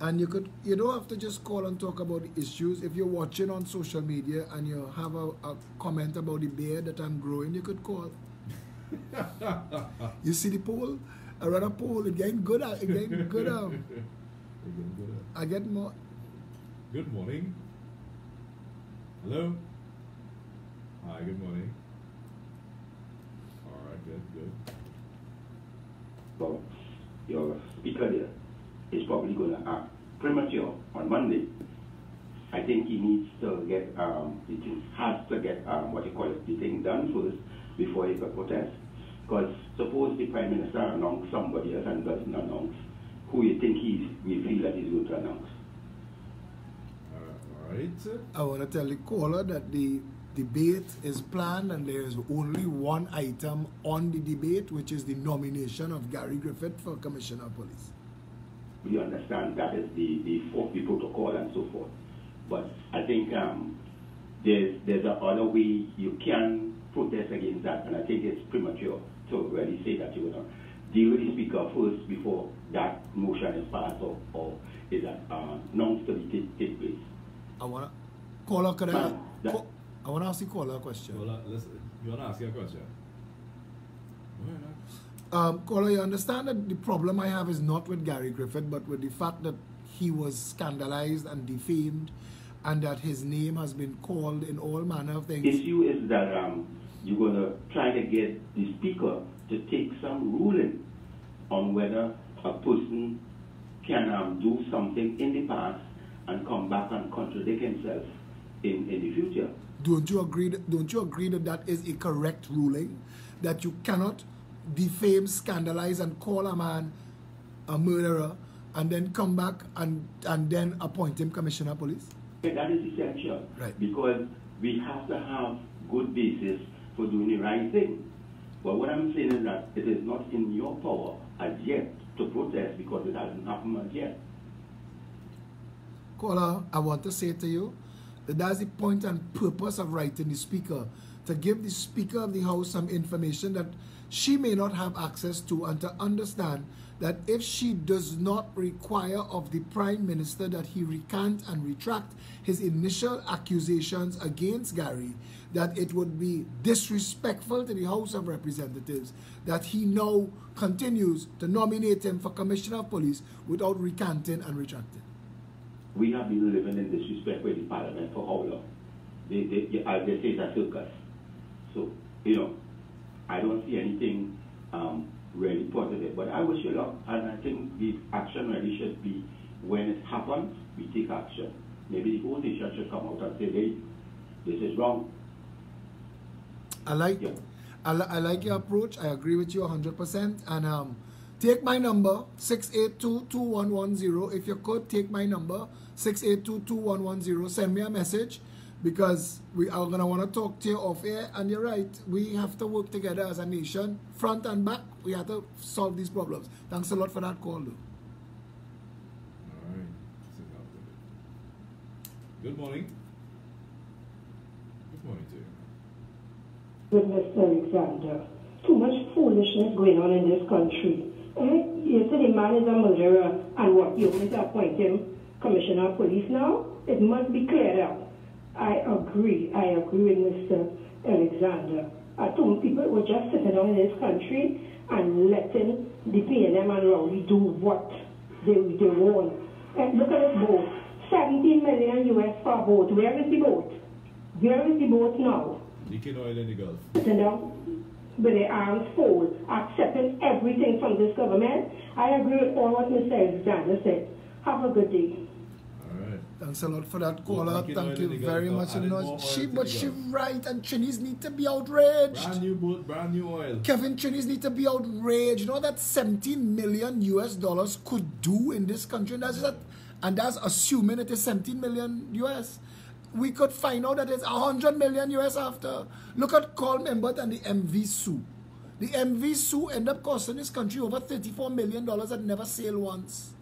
And you don't have to just call and talk about the issues. If you're watching on social media and you have a comment about the beard that I'm growing, you could call. You see the poll? I run a poll, it's getting good. I get more. Good morning. Hello? Hi, good morning. Alright, good. Well, your speaker there is probably going to act premature on Monday. I think he needs to get, has to get what you call it, the thing done first before he can protest. Because suppose the Prime Minister announces somebody else and doesn't announce who you think we feel that he's going to announce. Alright. I want to tell the caller that the debate is planned and there is only one item on the debate, which is the nomination of Gary Griffith for Commissioner of Police. We understand that is the protocol and so forth. But I think there's another way you can protest against that, and I think it's premature to really say that you're going to deal with the speaker first before that motion is passed or is that announced to take place. I want to caller, could I want to ask the caller a question. Well, listen, you want to ask you a question? Caller, you understand that the problem I have is not with Gary Griffith, but with the fact that he was scandalized and defamed and that his name has been called in all manner of things. The issue is that you're going to try to get the speaker to take some ruling on whether a person can do something in the past and come back and contradict himself in the future. Don't you agree that that is a correct ruling? That you cannot defame, scandalize, and call a man a murderer and then come back and then appoint him Commissioner of Police? That is essential, right? Because we have to have good basis for doing the right thing. But what I'm saying is that it is not in your power as yet to protest because it hasn't happened as yet. Caller, I want to say to you that that's the point and purpose of writing the speaker, to give the Speaker of the House some information that she may not have access to, and to understand that if she does not require of the Prime Minister that he recant and retract his initial accusations against Gary, that it would be disrespectful to the House of Representatives that he now continues to nominate him for Commissioner of Police without recanting and retracting. We have been living in disrespect with the Parliament for how long? They say it's a circus. So, you know, I don't see anything really positive. But I wish you luck, and I think the action really should be when it happens, we take action. Maybe the whole nation should come out and say, hey, this is wrong. I like I like your approach. I agree with you 100%. And take my number 682-2110. If you could take my number 682-2110. Send me a message, because we are gonna want to talk to you off air. And you're right, we have to work together as a nation, front and back. We have to solve these problems. Thanks a lot for that call, though. All right. Good morning. Good morning to you. With Mr. Alexander. Too much foolishness going on in this country. You say the man is a murderer, and what, you want to appoint him Commissioner of Police now? It must be cleared up. I agree with Mr. Alexander. Two people were just sitting down in this country and letting the PNM and Rowley do what they want. And look at this boat. 17 million US for a boat. Where is the boat? Where is the boat now? Leaking oil in the Gulf. Sitting down with their arms folded, accepting everything from this government. I agree with all what Mr. Alexander said. Have a good day. All right. Thanks a lot for that caller. Thank you very much. But she right, and Trinis need to be outraged. Brand new boat, brand new oil. Kevin, Trinis need to be outraged. You know that 17 million US dollars could do in this country, and that's assuming it is 17 million US. We could find out that it's 100 million US after. Look at Colm Embert and the MV Sue. The MV Sue ended up costing this country over $34 million that never sailed once.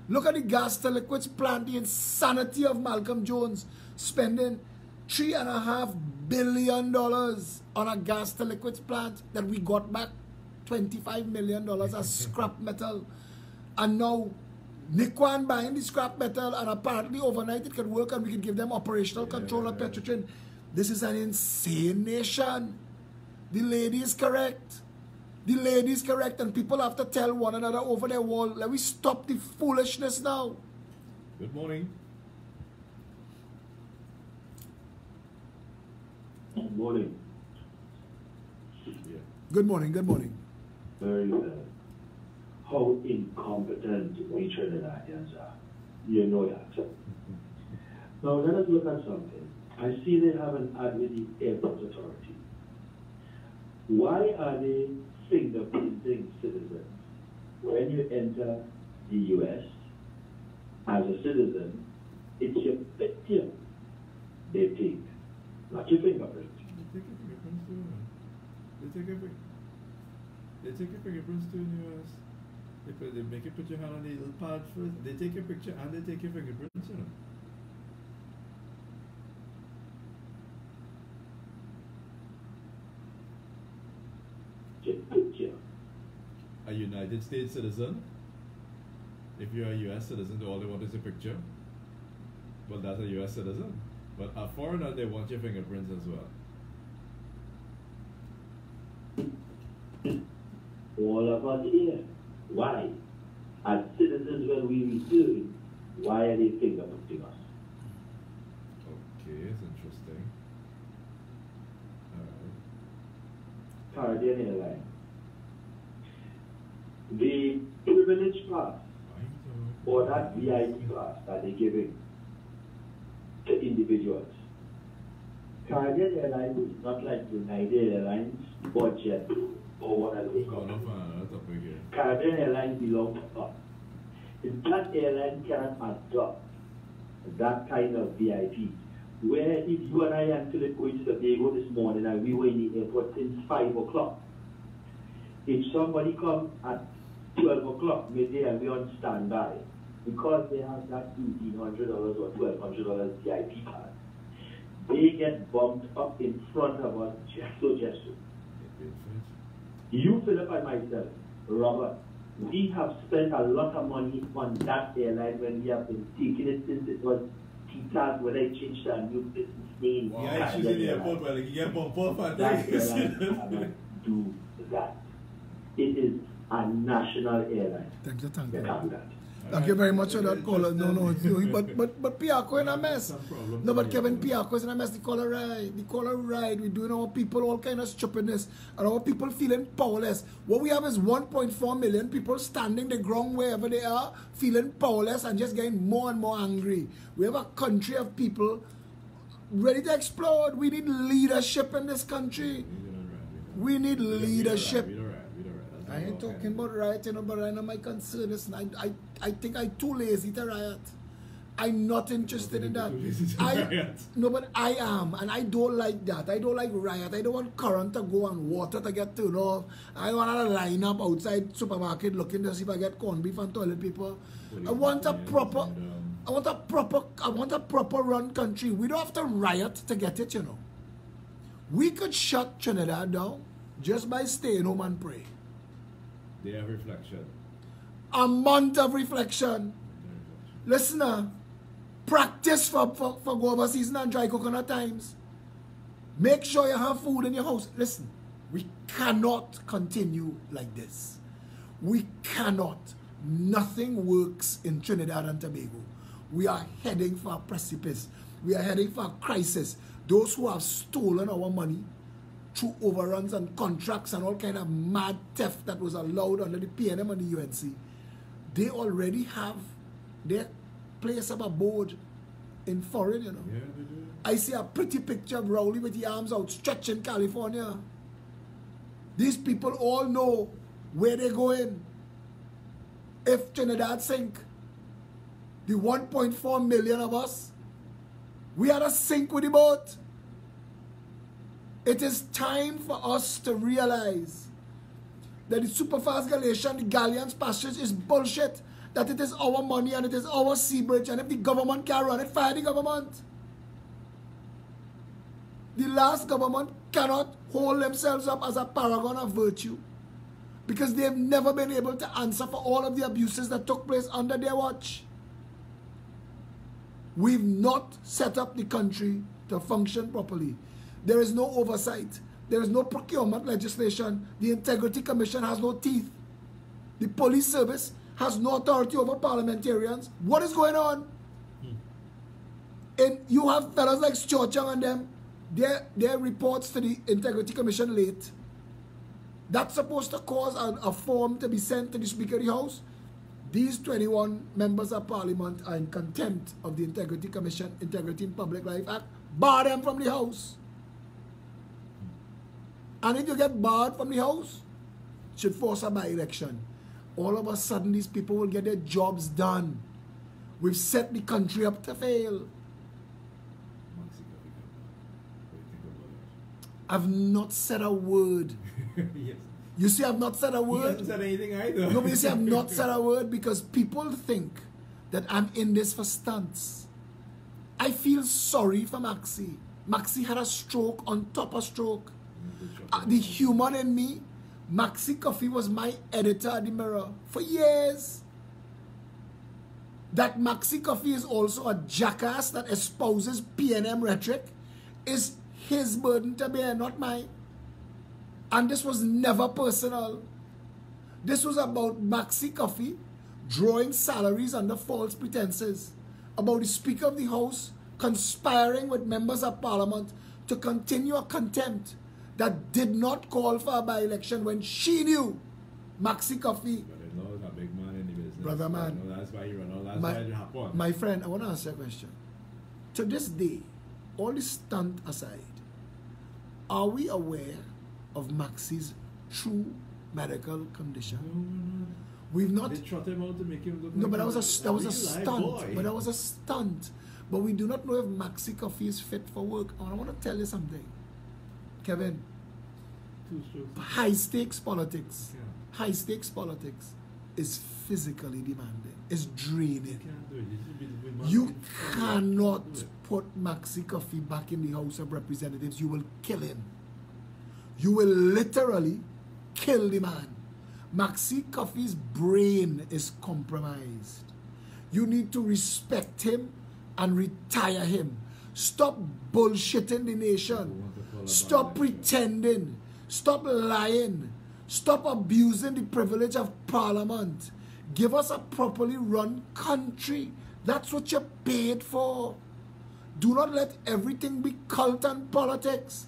Look at the gas to liquids plant, the insanity of Malcolm Jones spending $3.5 billion on a gas to liquids plant that we got back $25 million as scrap metal. And now Nikwan buying the scrap metal, and apparently overnight it can work and we can give them operational control of Petrotrin. This is an insane nation. The lady is correct. The lady is correct, and people have to tell one another over their wall. Let me stop the foolishness now. Good morning. Good morning. Yeah. Good morning, good morning. Very well. How incompetent we Trinidadians are. You know that. Now let us look at something. I see they have an ad with the Airport Authority. Why are they fingerprinting citizens? When you enter the US as a citizen, it's your picture they take, not your fingerprint. They take your fingerprints too. They take your fingerprints too in the US. They make you put your hand on the little pad first. They take your picture and they take your fingerprints, you know. Picture. A United States citizen, if you're a US citizen, all they want is a picture. Well, that's a US citizen. But a foreigner, they want your fingerprints as well. All of us here. Why? As citizens, when we return, why are they fingerprinting us? Okay, it's interesting. Caribbean Airlines. The privilege pass or that VIP pass that they're giving to individuals. Caribbean Airlines is not like United Airlines, Budget, or what are they called. Caribbean Airlines belongs to us. If that airline can adopt that kind of VIP, where if you and I and Philip going to Tobago this morning and we were in the airport since 5 o'clock, if somebody comes at 12 o'clock midday and we're on standby, because they have that $1,800 or $1,200 VIP card, they get bumped up in front of us just so. You, Philip, and myself, Robert, we have spent a lot of money on that airline when we have been taking it since it was Titas when I changed a new business name. Wow. Yeah, I choose the airport where you get bumped up and that airline cannot do that. It is a national airline. Thank you. They can't do that. Thank you very much for that caller. No, but Piarco in a mess. No, but Kevin, Piarco is in a mess. The caller right. We're doing our people all kind of stupidness, and our people feeling powerless. What we have is 1.4 million people standing the ground wherever they are, feeling powerless and just getting more and more angry. We have a country of people ready to explode. We need leadership in this country. We need leadership. I ain't talking about rioting, but I know my concern is I think I'm too lazy to riot. I'm not interested in that. No, but I am, and I don't like that. I don't like riot. I don't want current to go and water to get turned off. I want to line up outside supermarket looking to see if I get corned beef and toilet paper. I want a proper run country. We don't have to riot to get it, you know. We could shut Trinidad down just by staying home and pray. Day of reflection. A month of reflection. Listen, practice for go over season and dry coconut times. Make sure you have food in your house. Listen, we cannot continue like this. We cannot. Nothing works in Trinidad and Tobago. We are heading for a precipice. We are heading for a crisis. Those who have stolen our money through overruns and contracts and all kind of mad theft that was allowed under the PNM and the UNC, they already have their place of abode in foreign, you know. Yeah, they do. I see a pretty picture of Rowley with the arms outstretched in California. These people all know where they're going. If Trinidad sink, the 1.4 million of us, we had to sink with the boat. It is time for us to realize that the Superfast Galatian, the Galleon's passage is bullshit. That it is our money and it is our sea bridge, and if the government can't run it, fire the government. The last government cannot hold themselves up as a paragon of virtue because they have never been able to answer for all of the abuses that took place under their watch. We've not set up the country to function properly. There is no oversight. There is no procurement legislation. The Integrity Commission has no teeth. The police service has no authority over parliamentarians. What is going on? And you have fellas like Stuart Young and them, their reports to the Integrity Commission late. That's supposed to cause a form to be sent to the Speaker of the House. These 21 members of Parliament are in contempt of the Integrity Commission, Integrity in Public Life Act. Bar them from the House. And if you get barred from the House, it should force a by-election. All of a sudden, these people will get their jobs done. We've set the country up to fail. I've not said a word. Yes. You see, I've not said a He word. hasn't said anything either. No, but you see, I've not said a word because people think that I'm in this for stunts. I feel sorry for Maxi. Maxi had a stroke on top of stroke. The human in me, Maxi Coffee was my editor at the Mirror for years. That Maxi Coffee is also a jackass that espouses PNM rhetoric is his burden to bear, not mine. And this was never personal. This was about Maxi Coffee drawing salaries under false pretenses, about the Speaker of the House conspiring with members of Parliament to continue a contempt that did not call for a by-election when she knew Maxi Coffee. But I know a big man in the business. Brother man. I know that's why you run all that's why it happened. My friend, I want to ask you a question. To this day, all this stunt aside, are we aware of Maxi's true medical condition? No. We've not. They trot him out to make him look No, like but that was a stunt. boy. But that was a stunt. But we do not know if Maxi Coffee is fit for work. And I want to tell you something, Kevin. High stakes politics. Yeah. High stakes politics is physically demanding. It's draining. You cannot put Maxi Coffee back in the House of Representatives. You will kill him. You will literally kill the man. Maxi Coffee's brain is compromised. You need to respect him and retire him. Stop bullshitting the nation. Stop pretending. Stop lying. Stop abusing the privilege of Parliament. Give us a properly run country. That's what you're paid for. Do not let everything be cult and politics.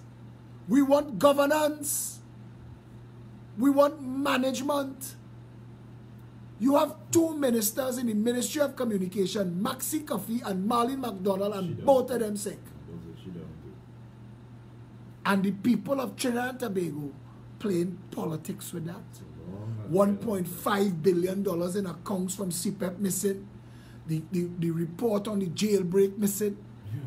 We want governance. We want management. You have two ministers in the Ministry of Communication, Maxi Coffee and Marlene McDonald, and both of them sick. And the people of Trinidad and Tobago playing politics with that. $1.5 billion in accounts from CPEP missing. The report on the jailbreak missing.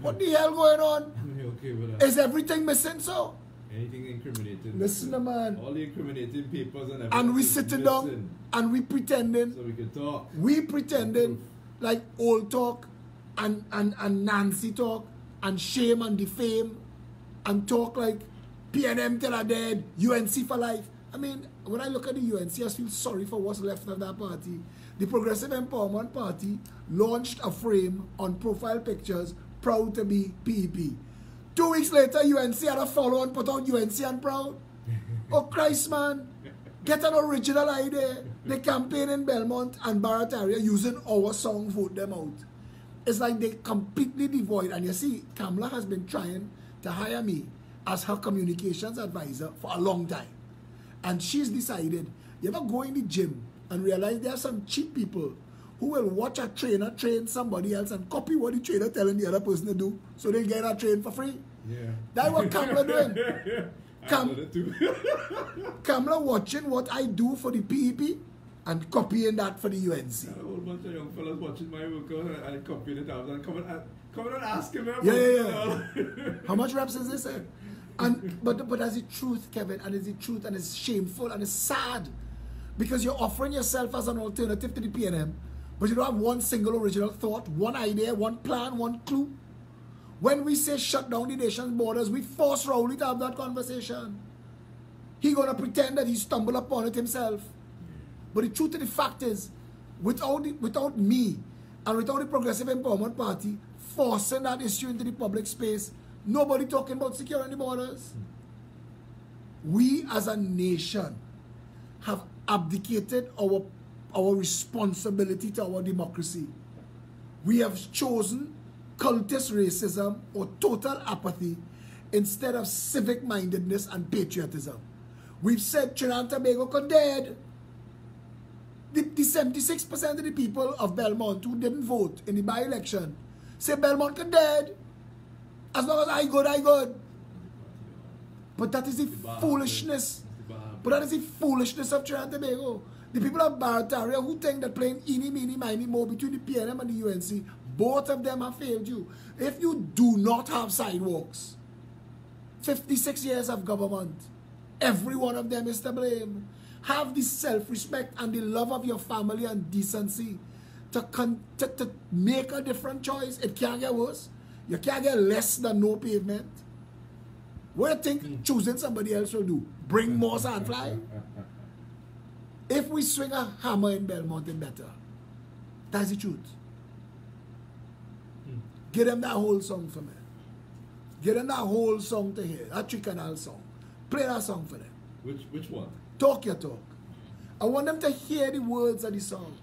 What the hell going on? Okay with that. Is everything missing so? Anything incriminating. Listen, man. All the incriminating papers and everything. And we sitting down and we pretending. So we can talk. We pretending like old talk and Nancy talk and shame and defame and talk like PNM till are dead, UNC for life. I mean, when I look at the UNC, I feel sorry for what's left of that party. The Progressive Empowerment Party launched a frame on profile pictures, proud to be PEP. 2 weeks later, UNC had a follow and put out UNC and proud. Oh, Christ, man. Get an original idea. They campaign in Belmont and Barrett area using our song, vote them out. It's like they completely devoid. And you see, Kamala has been trying to hire me as her communications advisor for a long time. And she's decided, you ever go in the gym and realize there are some cheap people who will watch a trainer train somebody else and copy what the trainer telling the other person to do so they get a train for free? Yeah. That's what Kamala doing. Kamala watching what I do for the PEP and copying that for the UNC. A whole bunch of young fellas watching my workout and copying it out and coming and asking me about Yeah. How much reps is this? And but that's the truth, Kevin, and it's the truth, and it's shameful and it's sad because you're offering yourself as an alternative to the PNM, but you don't have one single original thought, one idea, one plan, one clue. When we say shut down the nation's borders, we force Rowley to have that conversation. He's gonna pretend that he stumbled upon it himself. But the truth of the fact is, without me and without the Progressive Empowerment Party forcing that issue into the public space, nobody talking about securing the borders. We as a nation have abdicated our responsibility to our democracy. We have chosen cultist racism or total apathy instead of civic mindedness and patriotism. We've said Trinidad and Tobago could dead. The 76% of the people of Belmont who didn't vote in the by-election say Belmont could dead. As long as I good, I good. But that is the foolishness. But that is the foolishness of Trinidad and Tobago. The people of Barrett area who think that playing eeny, meeny, miny, mo between the PNM and the UNC, both of them have failed you. If you do not have sidewalks, 56 years of government, every one of them is to blame. Have the self-respect and the love of your family and decency to make a different choice. It can't get worse. You can't get less than no pavement. What do you think choosing somebody else will do? Bring more sandfly? If we swing a hammer in Belmont, it's better. That's the truth. Give them that whole song for me. Give them that whole song to hear. That Tricanal song. Play that song for them. Which one? Talk your talk. I want them to hear the words of the song.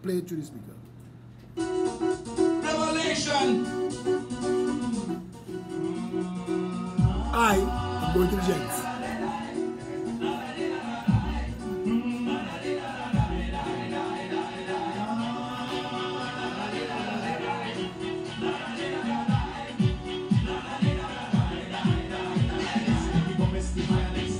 Play it through the speaker. Revelation! I'm going to the gents. People miss the violence.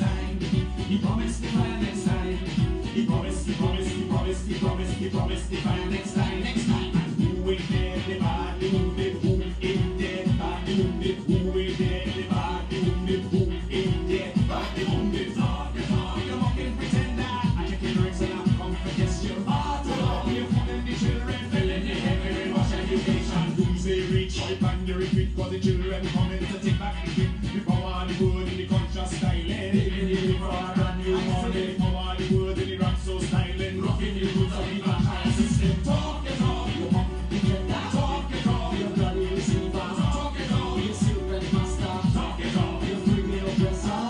He promised to find next time. And who ain't there, the bad wounded, who ain't there, bad wounded, who ain't there, the bad wounded, who ain't there, bad wounded. Talk, you mocking pretender. I check your drinks and I'm come for guess you. You're fooling the children, filling the head, brainwash education. Doomsday reach, pipe and the repeat, cause the children coming to take back the gift. The power of the word in the conscious styling. Living the river and you morning. The power of the word in the rap so styling. Rocking the roots of the vampire system. Talk it all, you mock pretender. Talk it all, you bloody receiver. Talk it all, you silver master. Talk it all, you criminal oppressor.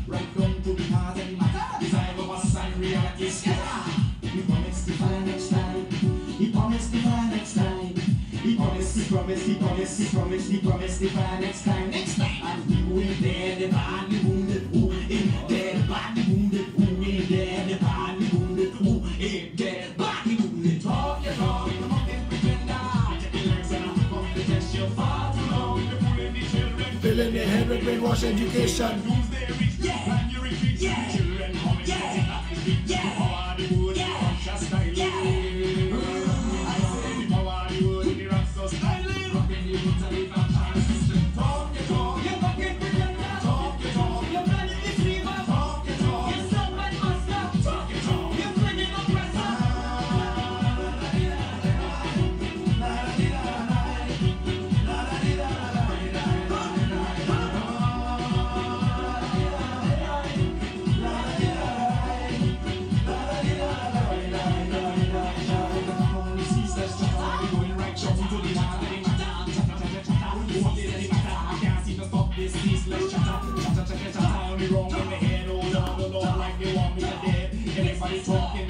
Right down to the heart and matter. Desire of us and reality scatter. He promised to find next time. He promised to find next time. He promised, he promised, he promised, he promised, he promised to find next time. And who ain't there, the badly wounded, who ain't there, the badly wounded, who ain't there, the badly wounded, who ain't there, badly wounded. Talk your talk, you mocking pretender. Check your legs and I'm come to test you far too long. You're fooling the children. Filling the head with brainwash education.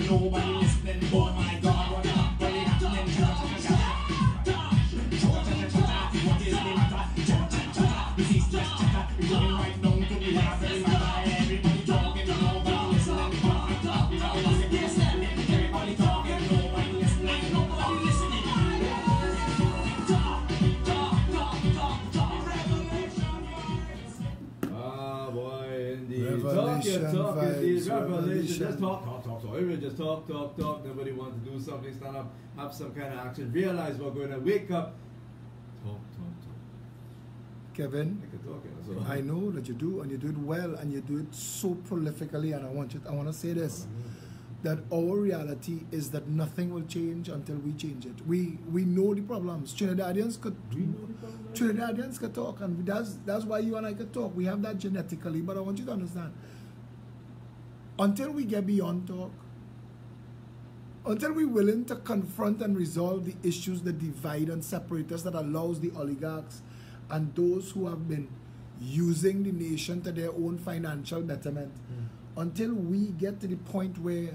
Nobody listening, oh my God, what really happening? What is the matter? Disease less chatter, it's going right down to the heart, very matter. Everybody talking, nobody listening. Everybody talking, nobody listening. Nobody listening. Ah, boy, indeed. Revelation Talk, indeed. vibes, Revelation. Just revelation. talk. Everybody just talk. Nobody wants to do something, stand up, have some kind of action, realize we're going to wake up. Talk. Kevin, I can talk, you know, so. I know that you do, and you do it well, and you do it so prolifically. And I want to say this: that our reality is that nothing will change until we change it. We know the problems. Trinidadians could talk, and that's why you and I could talk. We have that genetically, but I want you to understand. Until we get beyond talk, until we're willing to confront and resolve the issues that divide and separate us, that allows the oligarchs and those who have been using the nation to their own financial betterment, until we get to the point where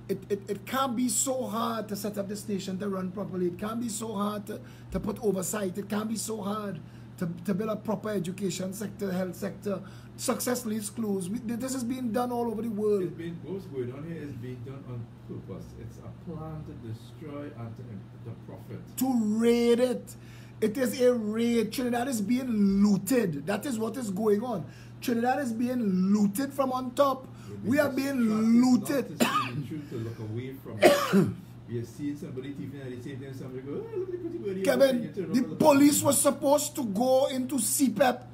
it can't be so hard to set up this nation to run properly. It can't be so hard to put oversight. It can't be so hard to build a proper education sector, health sector. Success leaves clues. This is being done all over the world. What's going on here is being done on purpose. It's a plan to destroy and to profit. To raid it. It is a raid. Trinidad is being looted. That is what is going on. Trinidad is being looted from on top. We are being looted. Not to see the truth, to look away from it. We are seeing somebody thieving at the same time, somebody go, oh, look at the pretty Kevin, the police was supposed to go into CPEP.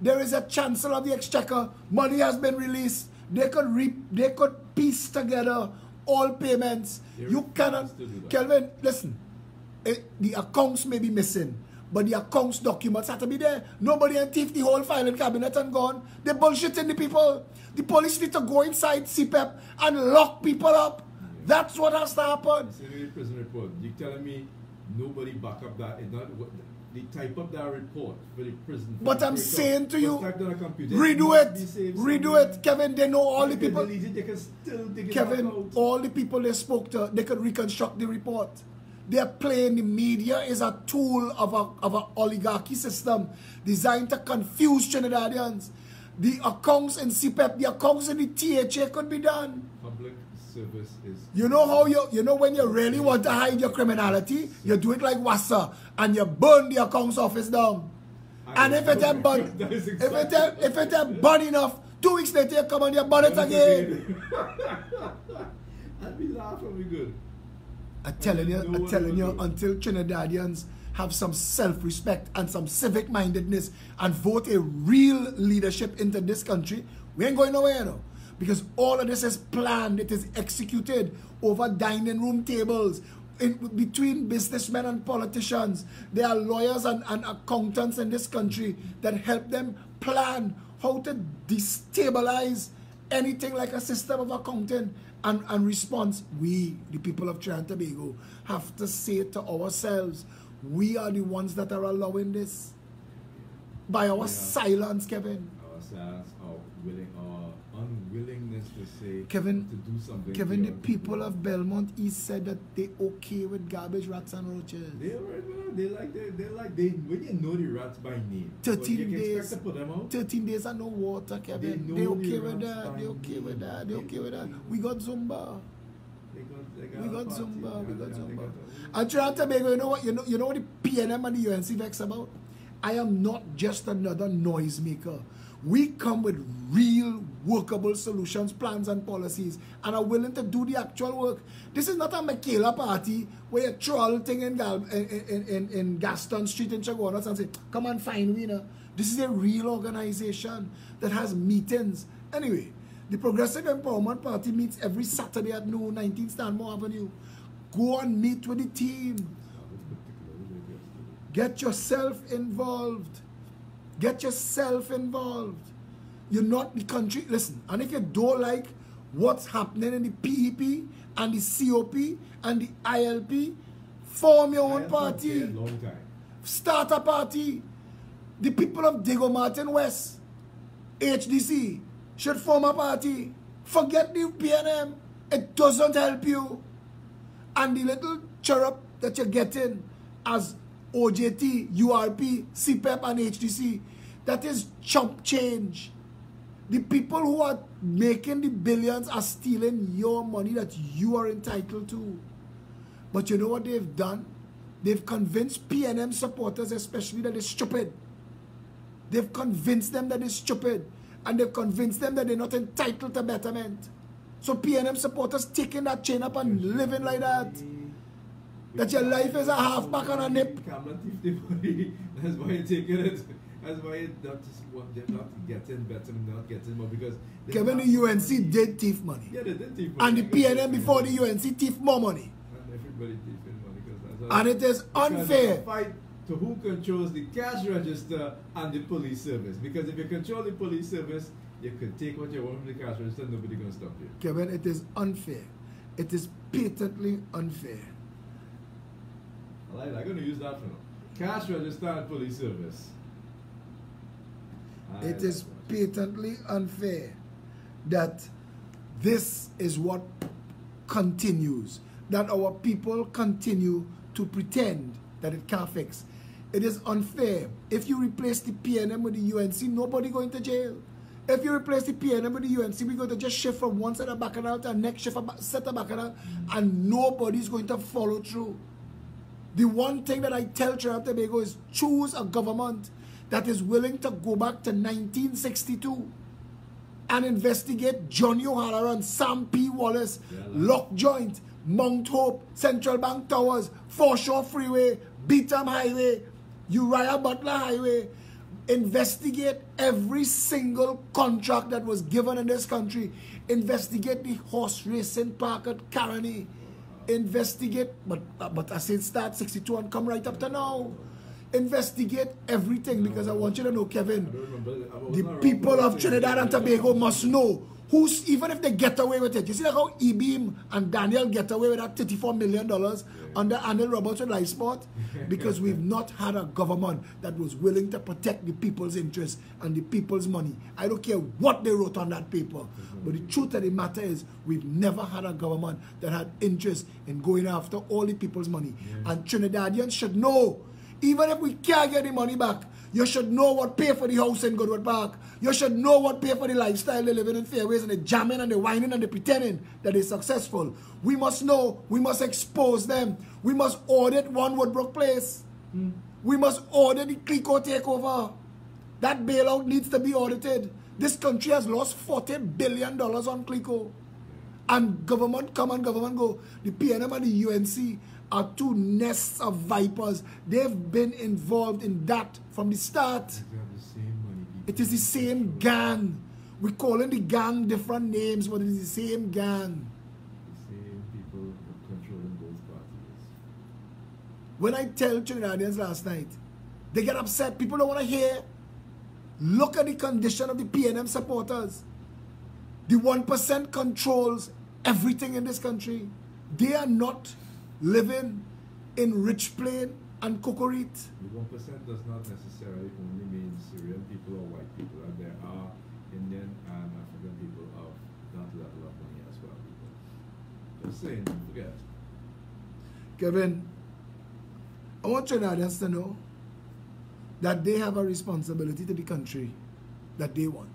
There is a chancellor of the exchequer. Money has been released. They could piece together all payments. You cannot, Kelvin, listen. The accounts may be missing, but the accounts documents have to be there. Nobody and thief the whole filing cabinet and gone. They're bullshitting the people. The police need to go inside CPEP and lock people up. That's what has to happen. The prison report. You telling me nobody back up that? They type up that report for the prison. But I'm saying to you, redo it, Kevin. They know all the people. They can still dig it Kevin, back out. all the people they spoke to, they could reconstruct the report. They're playing the media is a tool of an oligarchy system designed to confuse Trinidadians. The accounts in CPEP, the accounts in the THA could be done. Public service is... You know how you know when you really want to hide your criminality, you do it like Wassa and you burn the accounts office down. And if it ain't burn, if it ain't burn enough, 2 weeks later you come and you burn it again. I'd be laughing, we good. I'm telling you, until Trinidadians have some self-respect and some civic-mindedness and vote a real leadership into this country, we ain't going nowhere, you know. Because all of this is planned, it is executed over dining room tables, between businessmen and politicians. There are lawyers and accountants in this country that help them plan how to destabilize anything like a system of accounting and response. We, the people of Trinidad and Tobago, have to say to ourselves, we are the ones that are allowing this. By our silence, Kevin. Our silence, our unwillingness to say, Kevin, to do something. Kevin, the people of Belmont East said that they okay with garbage, rats and roaches. They like, when you know the rats by name, 13 you days. expect to put them out? 13 days and no water, Kevin. They okay with that. They okay with that. They okay with that. We got Zumba. We got Zumba. And Trinidad and Tobago, you know what? You know what the PNM and the UNC vex about? I am not just another noisemaker. We come with real workable solutions, plans and policies and are willing to do the actual work. This is not a Michaela party where you troll thing in Gaston Street in Chaguanas and say, come and find me. You know. This is a real organization that has meetings. Anyway, the Progressive Empowerment Party meets every Saturday at noon, 19 Stanmore Avenue. Go and meet with the team. Get yourself involved. Get yourself involved. You're not the country. Listen, and if you don't like what's happening in the PEP and the COP and the ILP, form your own party. Long time. Start a party. The people of Diego Martin West, HDC, should form a party. Forget the PNM. It doesn't help you. And the little chirrup that you're getting as OJT, URP, CPEP and HDC, that is chump change. The people who are making the billions are stealing your money that you are entitled to. But you know what they've done? They've convinced PNM supporters especially that they're stupid. They've convinced them that they're stupid. And they've convinced them that they're not entitled to betterment. So PNM supporters taking that chain up and living like that. That your life is a halfback and a nip. That's why you're taking it. That's why you're not getting better, not getting more, because Kevin, the UNC did thief money. Yeah, they did thief money. And the PNM before the UNC thief more money. And everybody thiefing money. And it is unfair. It's a fight to who controls the cash register and the police service. Because if you control the police service, you can take what you want from the cash register and nobody going to stop you. Kevin, it is unfair. It is patently unfair. I'm going to use that for now. Cash register and police service. It is patently unfair that this is what continues. That our people continue to pretend that it can't fix. It is unfair. If you replace the PNM with the UNC, nobody going to jail. If you replace the PNM with the UNC, we're going to just shift from one set of bacchanal to the next set of bacchanal, and nobody's going to follow through. The one thing that I tell Trinidad and Tobago is choose a government that is willing to go back to 1962 and investigate Johnny O'Halloran, Sam P. Wallace, Lock Joint, Mount Hope, Central Bank Towers, Foreshore Freeway, Beetham Highway, Uriah Butler Highway. Investigate every single contract that was given in this country. Investigate the horse racing park at Caroni. Investigate, but I said start 62 and come right up to now. Investigate everything, because I want you to know, Kevin, the people of Trinidad and Tobago must know who's, even if they get away with it. You see like how E-Beam and Daniel get away with that $34 million under Anil Roberts with Life Sport? Because we've not had a government that was willing to protect the people's interests and the people's money. I don't care what they wrote on that paper. But the truth of the matter is, we've never had a government that had interest in going after all the people's money. And Trinidadians should know, even if we can't get the money back, You should know what pay for the house in Goodwood Park. You should know what pay for the lifestyle they living in Fairways and the jamming and the whining and the pretending that they're successful. We must know. We must expose them. We must audit One Woodbrook Place. We must audit the Clicquot takeover. That bailout needs to be audited. This country has lost $40 billion on Clicquot. And government come and government go. The PNM and the UNC are two nests of vipers. They've been involved in that from the start. It is the same gang. We're calling the gang different names, but it is the same gang. The same people controlling both parties. When I tell Trinidadians last night, they get upset. People don't want to hear. Look at the condition of the PNM supporters. The 1% controls everything in this country. They are not living in Rich Plain and Cocorite. The 1% does not necessarily only mean Syrian people or white people. And there are Indian and African people of that level of money as well. Just saying, don't forget. Kevin, I want Trinidadians to know that they have a responsibility to the country that they want.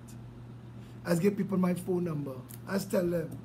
I give people my phone number. I tell them,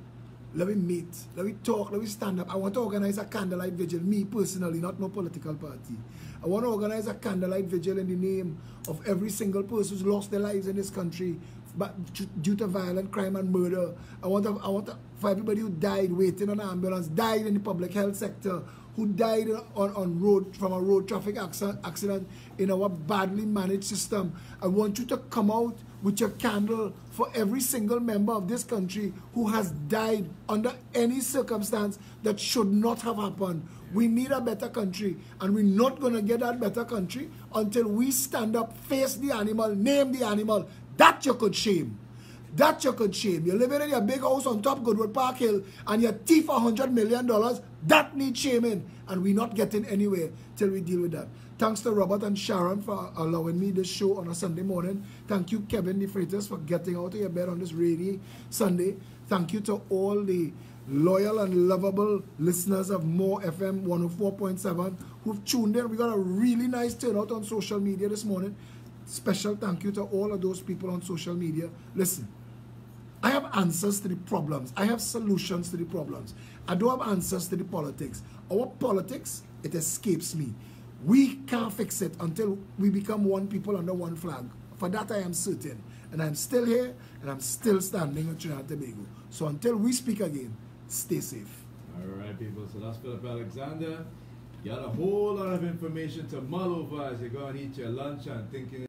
let me meet, let me talk, let me stand up. I want to organize a candlelight vigil, me personally, not no political party. I want to organize a candlelight vigil in the name of every single person who's lost their lives in this country but due to violent crime and murder. I want for everybody who died waiting on an ambulance, died in the public health sector, who died on road from a road traffic accident in our badly managed system. I want you to come out with your candle for every single member of this country who has died under any circumstance that should not have happened. We need a better country, and we're not going to get that better country until we stand up, face the animal, name the animal. That you could shame. That you could shame. You're living in your big house on top Goodwood Park Hill and you thief $100 million. That needs shaming. And we're not getting anywhere till we deal with that. Thanks to Robert and Sharon for allowing me this show on a Sunday morning. Thank you, Kevin the Freitas, for getting out of your bed on this rainy Sunday. Thank you to all the loyal and lovable listeners of More FM 104.7 who've tuned in. We got a really nice turnout on social media this morning. Special thank you to all of those people on social media. Listen, I have answers to the problems. I have solutions to the problems. I don't have answers to the politics. Our politics, it escapes me. We can't fix it until we become one people under one flag. For that I am certain. And I'm still here and I'm still standing with Trinidad and Tobago. So until we speak again, stay safe. All right, people. So that's Philip Alexander. You got a whole lot of information to mull over as you go and eat your lunch and thinking